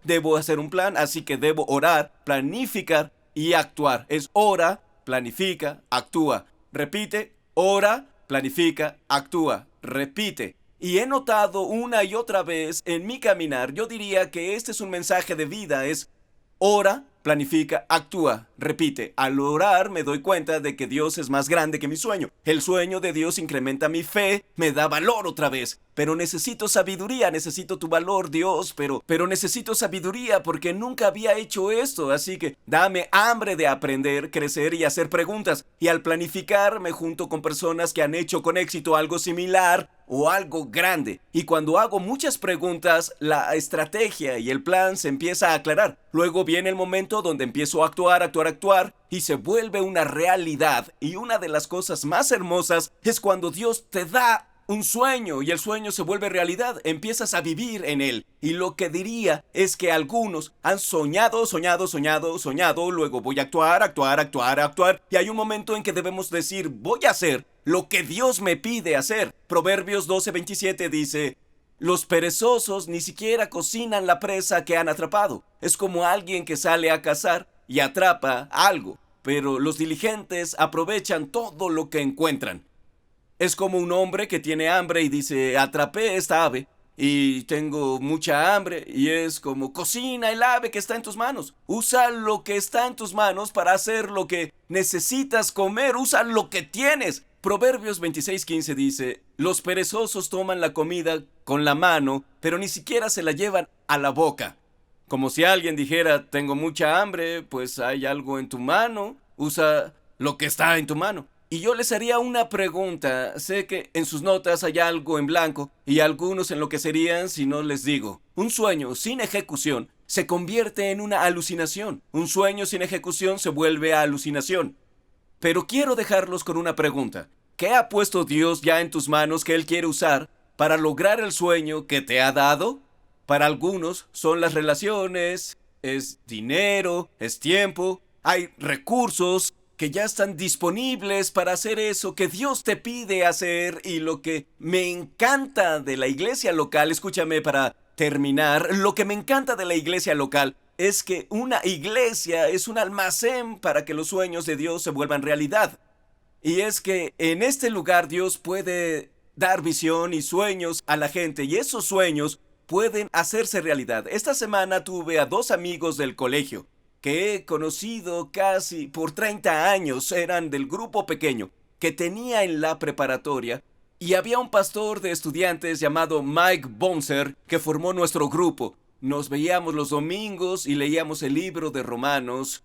Debo hacer un plan, así que debo orar, planificar y actuar. Es ora, planifica, actúa. Repite, ora, planifica, actúa. Repite. Y he notado una y otra vez en mi caminar, yo diría que este es un mensaje de vida, es ora, planifica, actúa, repite. Al orar me doy cuenta de que Dios es más grande que mi sueño. El sueño de Dios incrementa mi fe, me da valor otra vez. Pero necesito sabiduría, necesito tu valor, Dios, pero necesito sabiduría porque nunca había hecho esto. Así que dame hambre de aprender, crecer y hacer preguntas. Y al planificar me junto con personas que han hecho con éxito algo similar o algo grande. Y cuando hago muchas preguntas, la estrategia y el plan se empieza a aclarar. Luego viene el momento donde empiezo a actuar y se vuelve una realidad. Y una de las cosas más hermosas es cuando Dios te da un sueño y el sueño se vuelve realidad. Empiezas a vivir en él. Y lo que diría es que algunos han soñado, luego voy a actuar. Y hay un momento en que debemos decir, voy a hacer lo que Dios me pide hacer. Proverbios 12:27 dice, los perezosos ni siquiera cocinan la presa que han atrapado. Es como alguien que sale a cazar y atrapa algo, pero los diligentes aprovechan todo lo que encuentran. Es como un hombre que tiene hambre y dice, atrapé esta ave y tengo mucha hambre, y es como, cocina el ave que está en tus manos. Usa lo que está en tus manos para hacer lo que necesitas comer, usa lo que tienes. Proverbios 26:15 dice, los perezosos toman la comida con la mano, pero ni siquiera se la llevan a la boca. Como si alguien dijera, tengo mucha hambre, pues hay algo en tu mano, usa lo que está en tu mano. Y yo les haría una pregunta. Sé que en sus notas hay algo en blanco y algunos enloquecerían si no les digo. Un sueño sin ejecución se convierte en una alucinación. Un sueño sin ejecución se vuelve alucinación. Pero quiero dejarlos con una pregunta. ¿Qué ha puesto Dios ya en tus manos que Él quiere usar para lograr el sueño que te ha dado? Para algunos son las relaciones, es dinero, es tiempo, hay recursos que ya están disponibles para hacer eso que Dios te pide hacer. Y lo que me encanta de la iglesia local, escúchame para terminar, lo que me encanta de la iglesia local es que una iglesia es un almacén para que los sueños de Dios se vuelvan realidad. Y es que en este lugar Dios puede dar visión y sueños a la gente, y esos sueños pueden hacerse realidad. Esta semana tuve a 2 amigos del colegio que he conocido casi por 30 años, eran del grupo pequeño que tenía en la preparatoria, y había un pastor de estudiantes llamado Mike Bonser que formó nuestro grupo. Nos veíamos los domingos y leíamos el libro de Romanos,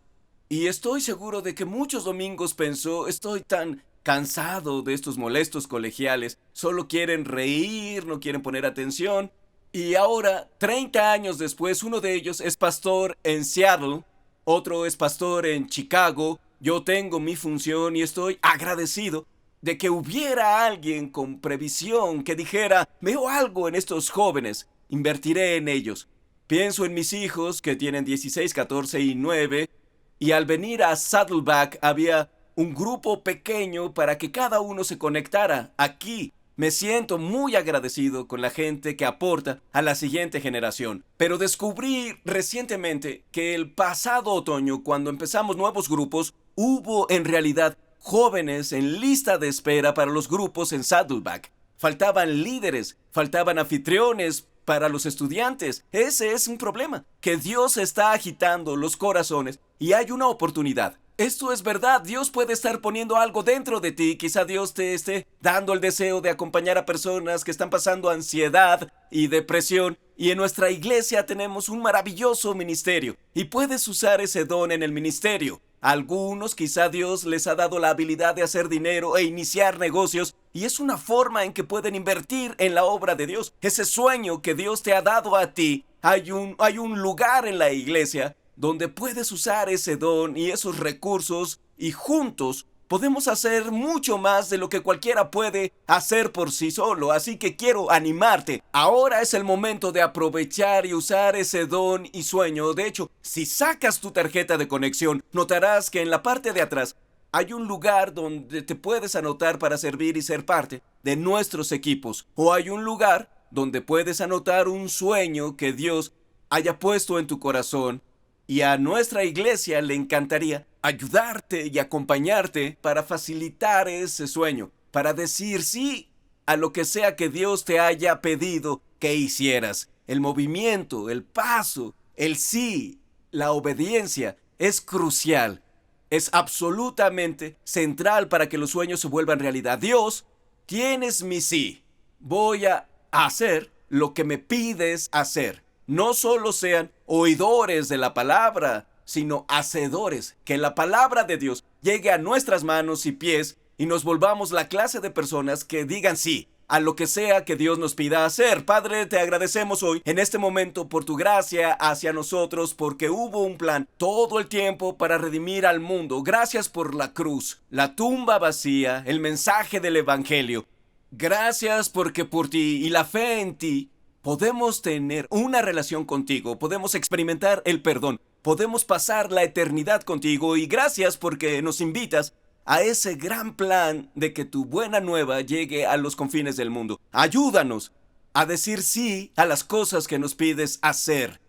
y estoy seguro de que muchos domingos pensó, estoy tan cansado de estos molestos colegiales, solo quieren reír, no quieren poner atención. Y ahora, 30 años después, uno de ellos es pastor en Seattle, otro es pastor en Chicago. Yo tengo mi función y estoy agradecido de que hubiera alguien con previsión que dijera, veo algo en estos jóvenes, invertiré en ellos. Pienso en mis hijos que tienen 16, 14 y 9, y al venir a Saddleback había un grupo pequeño para que cada uno se conectara aquí. Me siento muy agradecido con la gente que aporta a la siguiente generación. Pero descubrí recientemente que el pasado otoño, cuando empezamos nuevos grupos, hubo en realidad jóvenes en lista de espera para los grupos en Saddleback. Faltaban líderes, faltaban anfitriones para los estudiantes. Ese es un problema, que Dios está agitando los corazones y hay una oportunidad. Esto es verdad, Dios puede estar poniendo algo dentro de ti. Quizá Dios te esté dando el deseo de acompañar a personas que están pasando ansiedad y depresión. Y en nuestra iglesia tenemos un maravilloso ministerio y puedes usar ese don en el ministerio. A algunos quizá Dios les ha dado la habilidad de hacer dinero e iniciar negocios, y es una forma en que pueden invertir en la obra de Dios. Ese sueño que Dios te ha dado a ti, hay un lugar en la iglesia donde puedes usar ese don y esos recursos, y juntos podemos hacer mucho más de lo que cualquiera puede hacer por sí solo. Así que quiero animarte. Ahora es el momento de aprovechar y usar ese don y sueño. De hecho, si sacas tu tarjeta de conexión, notarás que en la parte de atrás hay un lugar donde te puedes anotar para servir y ser parte de nuestros equipos. O hay un lugar donde puedes anotar un sueño que Dios haya puesto en tu corazón. Y a nuestra iglesia le encantaría ayudarte y acompañarte para facilitar ese sueño, para decir sí a lo que sea que Dios te haya pedido que hicieras. El movimiento, el paso, el sí, la obediencia es crucial. Es absolutamente central para que los sueños se vuelvan realidad. Dios, tienes mi sí. Voy a hacer lo que me pides hacer. No solo sean oidores de la palabra, sino hacedores. Que la palabra de Dios llegue a nuestras manos y pies y nos volvamos la clase de personas que digan sí a lo que sea que Dios nos pida hacer. Padre, te agradecemos hoy, en este momento, por tu gracia hacia nosotros, porque hubo un plan todo el tiempo para redimir al mundo. Gracias por la cruz, la tumba vacía, el mensaje del Evangelio. Gracias porque por ti y la fe en ti podemos tener una relación contigo, podemos experimentar el perdón, podemos pasar la eternidad contigo, y gracias porque nos invitas a ese gran plan de que tu buena nueva llegue a los confines del mundo. Ayúdanos a decir sí a las cosas que nos pides hacer,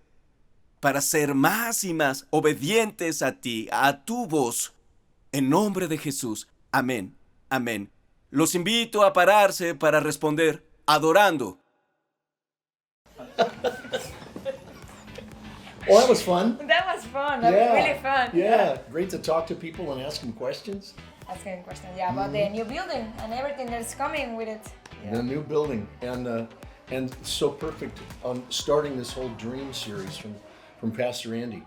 para ser más y más obedientes a ti, a tu voz. En nombre de Jesús. Amén. Amén. Los invito a pararse para responder adorando. Well, that was fun. That was fun. That was really fun. Yeah, great to talk to people and ask them questions. Asking questions, yeah, about the new building and everything that's coming with it. The new building, and so perfect on starting this whole dream series from Pastor Andy.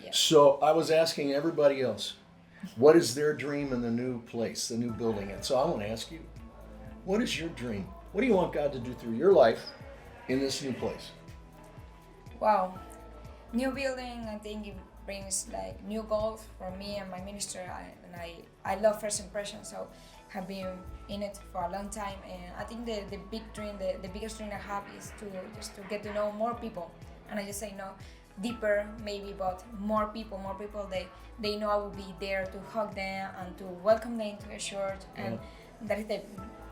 Yeah. So I was asking everybody else, what is their dream in the new place, the new building? And so I want to ask you, what is your dream? What do you want God to do through your life in this new place? Wow. New building, I think it brings like new goals for me and my minister. I love first impression, so have been in it for a long time. And I think the big dream, the biggest dream I have is to get to know more people. And I just say no, deeper maybe, but more people, they know I will be there to hug them and to welcome them to a church. And that is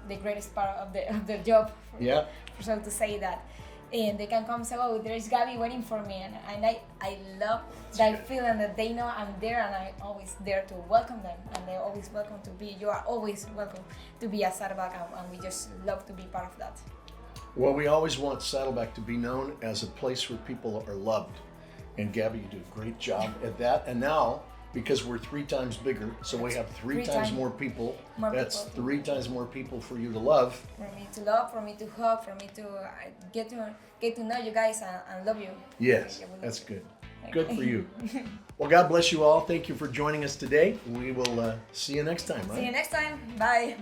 the greatest part of the job. So to say that. And they can come and say, oh, there's Gabby waiting for me. And I love that feeling that they know I'm there, and I'm always there to welcome them. And they're always welcome to be, you are always welcome to be at Saddleback, and we just love to be part of that. Well, we always want Saddleback to be known as a place where people are loved. And Gabby, you do a great job at that. And now, because we're 3 times bigger, so we have three times more people. That's 3 times more people for you to love. For me to love, for me to hug, for me to get to know you guys and love you. Yes, that's good. Good for you. Well, God bless you all. Thank you for joining us today. We will see you next time. Right? See you next time. Bye.